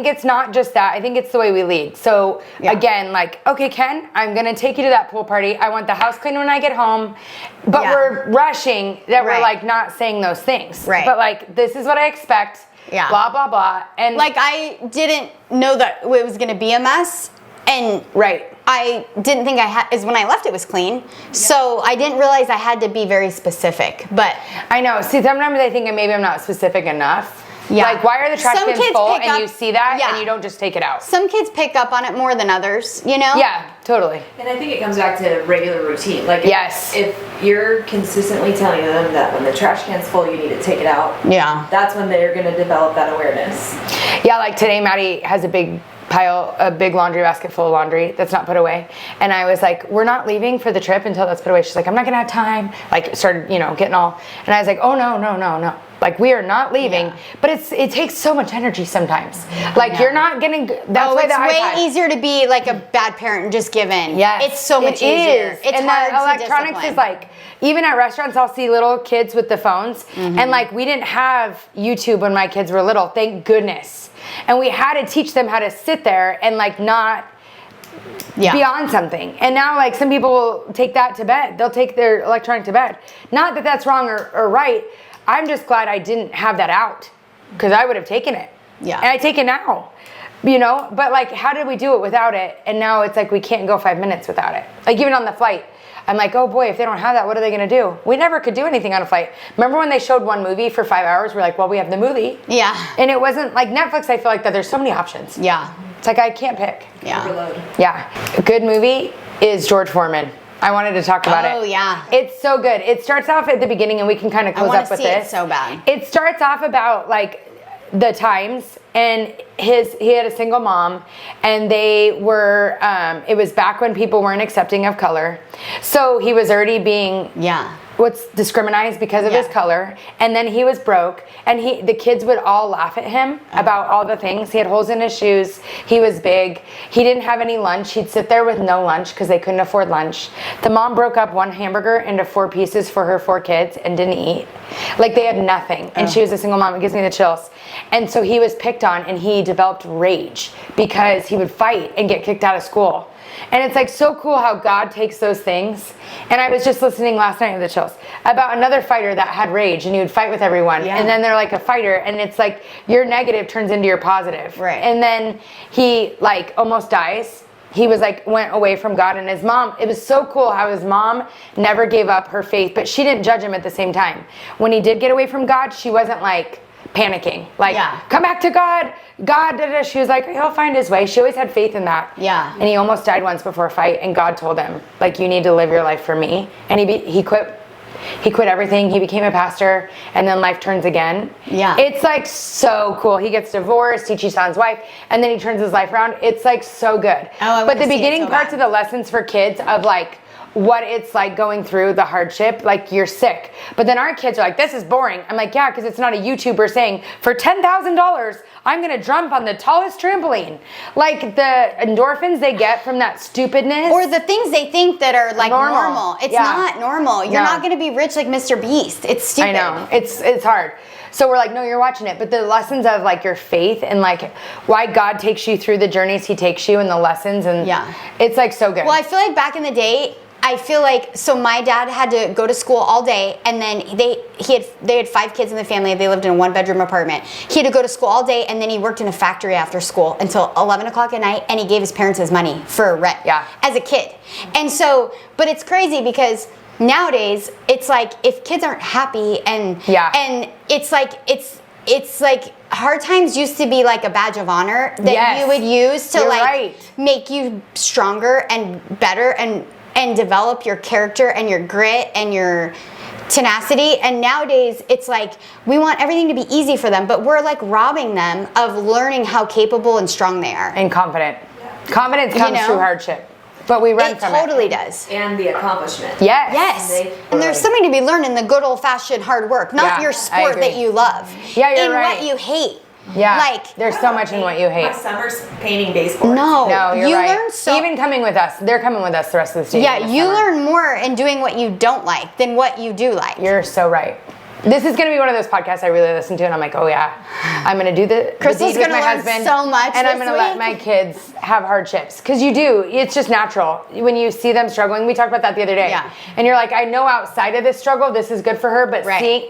B: it's not just that. I think it's the way we lead. So, again, like, okay, Ken, I'm going to take you to that pool party. I want the house clean when I get home. But we're rushing that we're, like, not saying those things.
A: Right.
B: But, like, this is what I expect.
A: Yeah.
B: Blah, blah, blah. And,
A: Like, I didn't know that it was going to be a mess. And I didn't think is when I left it was clean. So I didn't realize I had to be very specific. But
B: I know. See, sometimes I think maybe I'm not specific enough.
A: Yeah.
B: Like, why are the trash
A: Some
B: cans
A: kids
B: full
A: pick
B: and
A: up-
B: you see that
A: yeah.
B: and you don't just take it out?
A: Some kids pick up on it more than others, you know?
B: Yeah, totally.
C: And I think it comes back to regular routine. Like,
B: Yes.
C: if you're consistently telling them that when the trash can's full, you need to take it out,
A: Yeah.
C: that's when they're going to develop that awareness.
B: Yeah, like today Maddie has a big laundry basket full of laundry that's not put away. And I was like, we're not leaving for the trip until that's put away. She's like, I'm not gonna have time. Like, started, getting all, and I was like, oh no. Like, we are not leaving.
A: Yeah.
B: But it takes so much energy sometimes. Like, you're not getting, that's why
A: It's
B: the
A: way
B: iPad.
A: easier to be like a bad parent and just give in.
B: Yes,
A: It's so much
B: it
A: easier.
B: is.
A: It's
B: and
A: hard
B: the electronics
A: to discipline.
B: is like, even at restaurants, I'll see little kids with the phones. And like, we didn't have YouTube when my kids were little, thank goodness. And we had to teach them how to sit there and like not be on something. And now like some people will take that to bed. They'll take their electronic to bed. Not that that's wrong or right. I'm just glad I didn't have that out because I would have taken it.
A: Yeah.
B: And I take it now. But like, how did we do it without it? And now it's like we can't go 5 minutes without it. Like even on the flight, I'm like, oh boy, if they don't have that, what are they gonna do? We never could do anything on a flight. Remember when they showed one movie for 5 hours? We're like, well, we have the movie.
A: Yeah.
B: And it wasn't like Netflix. I feel like that there's so many options.
A: Yeah.
B: It's like I can't pick.
A: Yeah.
C: Overload.
B: Yeah. A good movie is George Foreman. I wanted to talk about it.
A: Oh, yeah.
B: It's so good. It starts off at the beginning and we can kind of close
A: wanna
B: up with
A: see it
B: this.
A: so bad.
B: It starts off about like the times and he had a single mom and they were it was back when people weren't accepting of color. So he was already being what's discriminated because of his color, and then he was broke and the kids would all laugh at him about all the things. He had holes in his shoes, he was big, he didn't have any lunch, he'd sit there with no lunch because they couldn't afford lunch. The mom broke up one hamburger into 4 pieces for her 4 kids and didn't eat. Like they had nothing, and she was a single mom. It gives me the chills. And so he was picked on and he developed rage because he would fight and get kicked out of school. And it's like so cool how God takes those things. And I was just listening last night with the chills about another fighter that had rage and he would fight with everyone.
A: Yeah.
B: And then they're like a fighter and it's like your negative turns into your positive.
A: Right.
B: And then he like almost dies. He was like went away from God, and his mom, it was so cool how his mom never gave up her faith, but she didn't judge him at the same time. When he did get away from God, she wasn't like panicking, like come back to God, she was like, he'll find his way. She always had faith in that. And he almost died once before a fight, and God told him, like, you need to live your life for me. And he quit everything. He became a pastor, and then life turns again. It's like so cool. He gets divorced, he cheats on his wife, and then he turns his life around. It's like so good. But the beginning parts of the lessons for kids of like what it's like going through the hardship, like you're sick. But then our kids are like, this is boring. I'm like, yeah, because it's not a YouTuber saying, for $10,000, I'm gonna jump on the tallest trampoline. Like the endorphins they get from that stupidness.
A: Or the things they think that are like normal. It's not normal. You're not gonna be rich like Mr. Beast. It's stupid.
B: I know, it's hard. So we're like, no, you're watching it. But the lessons of like your faith and like why God takes you through the journeys he takes you and the lessons, and it's like so good.
A: Well, I feel like back in the day, so my dad had to go to school all day, and then they had 5 kids in the family. They lived in a 1-bedroom apartment. He had to go to school all day, and then he worked in a factory after school until 11 o'clock at night, and he gave his parents his money for rent as a kid. And so, but it's crazy because nowadays it's like if kids aren't happy and it's like hard times used to be like a badge of honor that you would use to make you stronger and better and develop your character and your grit and your tenacity. And nowadays it's like we want everything to be easy for them, but we're like robbing them of learning how capable and strong they are.
B: And confident. Confidence comes through hardship. But we run from it. It
A: totally does.
C: And the accomplishment.
A: Yes. And there's something to be learned in the good old-fashioned hard work, not your sport that you love.
B: Yeah, you're right.
A: In what you hate.
B: Yeah,
A: like
B: there's so much in what you hate.
C: My summer's painting baseboards.
A: No,
B: you're
A: you
B: right.
A: learn so.
B: Even coming with us, they're coming with us the rest of the season.
A: Yeah, you learn more in doing what you don't like than what you do like.
B: You're so right. This is going to be one of those podcasts I really listen to, and I'm like, oh yeah, I'm going to do the
A: Crystal's
B: deed with my
A: learn
B: husband,
A: so much
B: and I'm
A: this
B: going to let
A: week.
B: my kids have hardships because you do. It's just natural when you see them struggling. We talked about that the other day, and you're like, I know outside of this struggle, this is good for her, but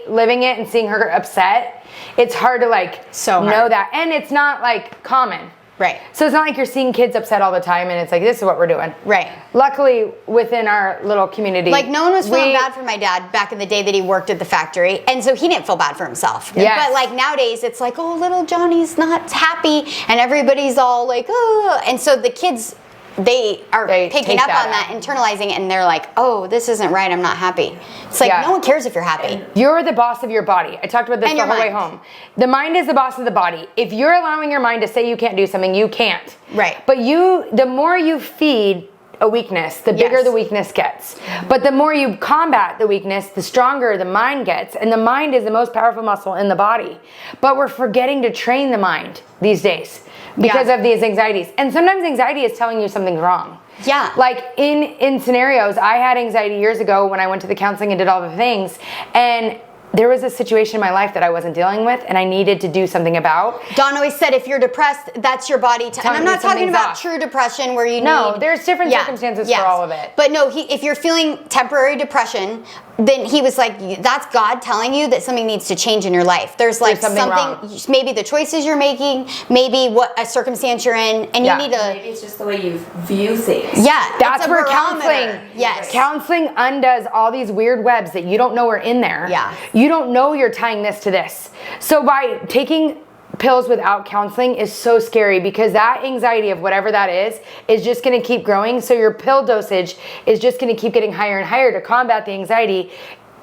B: living it and seeing her upset, it's hard to like know that, and it's not like common.
A: Right.
B: So it's not like you're seeing kids upset all the time and it's like, this is what we're doing.
A: Right.
B: Luckily, within our little community.
A: Like, no one was feeling bad for my dad back in the day that he worked at the factory. And so he didn't feel bad for himself.
B: Yes.
A: But like nowadays, it's like, oh, little Johnny's not happy. And everybody's all like, oh. And so the kids, they are picking up on that, internalizing it, and they're like, oh, this isn't right, I'm not happy. It's like, no one cares if you're happy.
B: You're the boss of your body. I talked about this
A: And
B: the
A: your
B: whole way
A: mind.
B: home. The mind is the boss of the body. If you're allowing your mind to say you can't do something, you can't.
A: Right.
B: But the more you feed a weakness, the bigger the weakness gets. But the more you combat the weakness, the stronger the mind gets. And the mind is the most powerful muscle in the body. But we're forgetting to train the mind these days because of these anxieties. And sometimes anxiety is telling you something's wrong.
A: Yeah.
B: Like in scenarios, I had anxiety years ago when I went to the counseling and did all the things. And there was a situation in my life that I wasn't dealing with and I needed to do something about.
A: Dawn always said, if you're depressed, that's your body. And I'm not talking about true depression where you need...
B: there's different circumstances for all of it.
A: But no, if you're feeling temporary depression, then he was like, that's God telling you that something needs to change in your life. There's like something maybe the choices you're making, maybe what a circumstance you're in, and you need to...
C: Maybe it's just the way you view things.
A: Yeah,
B: that's where counseling...
A: Yes.
B: Counseling undoes all these weird webs that you don't know are in there.
A: Yeah.
B: You don't know you're tying this to this. So by taking pills without counseling is so scary because that anxiety of whatever that is just going to keep growing. So your pill dosage is just going to keep getting higher and higher to combat the anxiety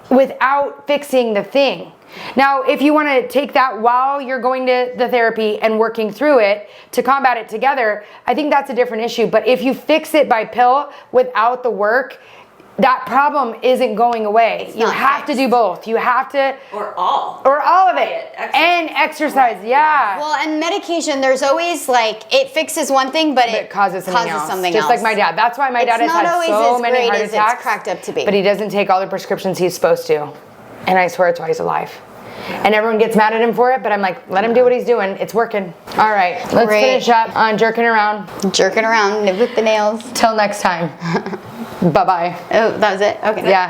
B: without fixing the thing. Now, if you want to take that while you're going to the therapy and working through it to combat it together, I think that's a different issue. But if you fix it by pill without the work, that problem isn't going away. You have to do both. You have to...
C: Or all
B: of it. And exercise, yeah.
A: Well, and medication, there's always like, it fixes one thing, but it
B: causes something else.
A: Just
B: like my dad. That's why my dad has had so many heart attacks.
A: It's cracked up to be.
B: But he doesn't take all the prescriptions he's supposed to. And I swear it's why he's alive. And everyone gets mad at him for it, but I'm like, let him do what he's doing. It's working. All right, let's finish up on Jerkin Around.
A: Jerking around, nip with the nails.
B: Till next time. Bye-bye.
A: Oh, that was it? Okay.
B: Yeah.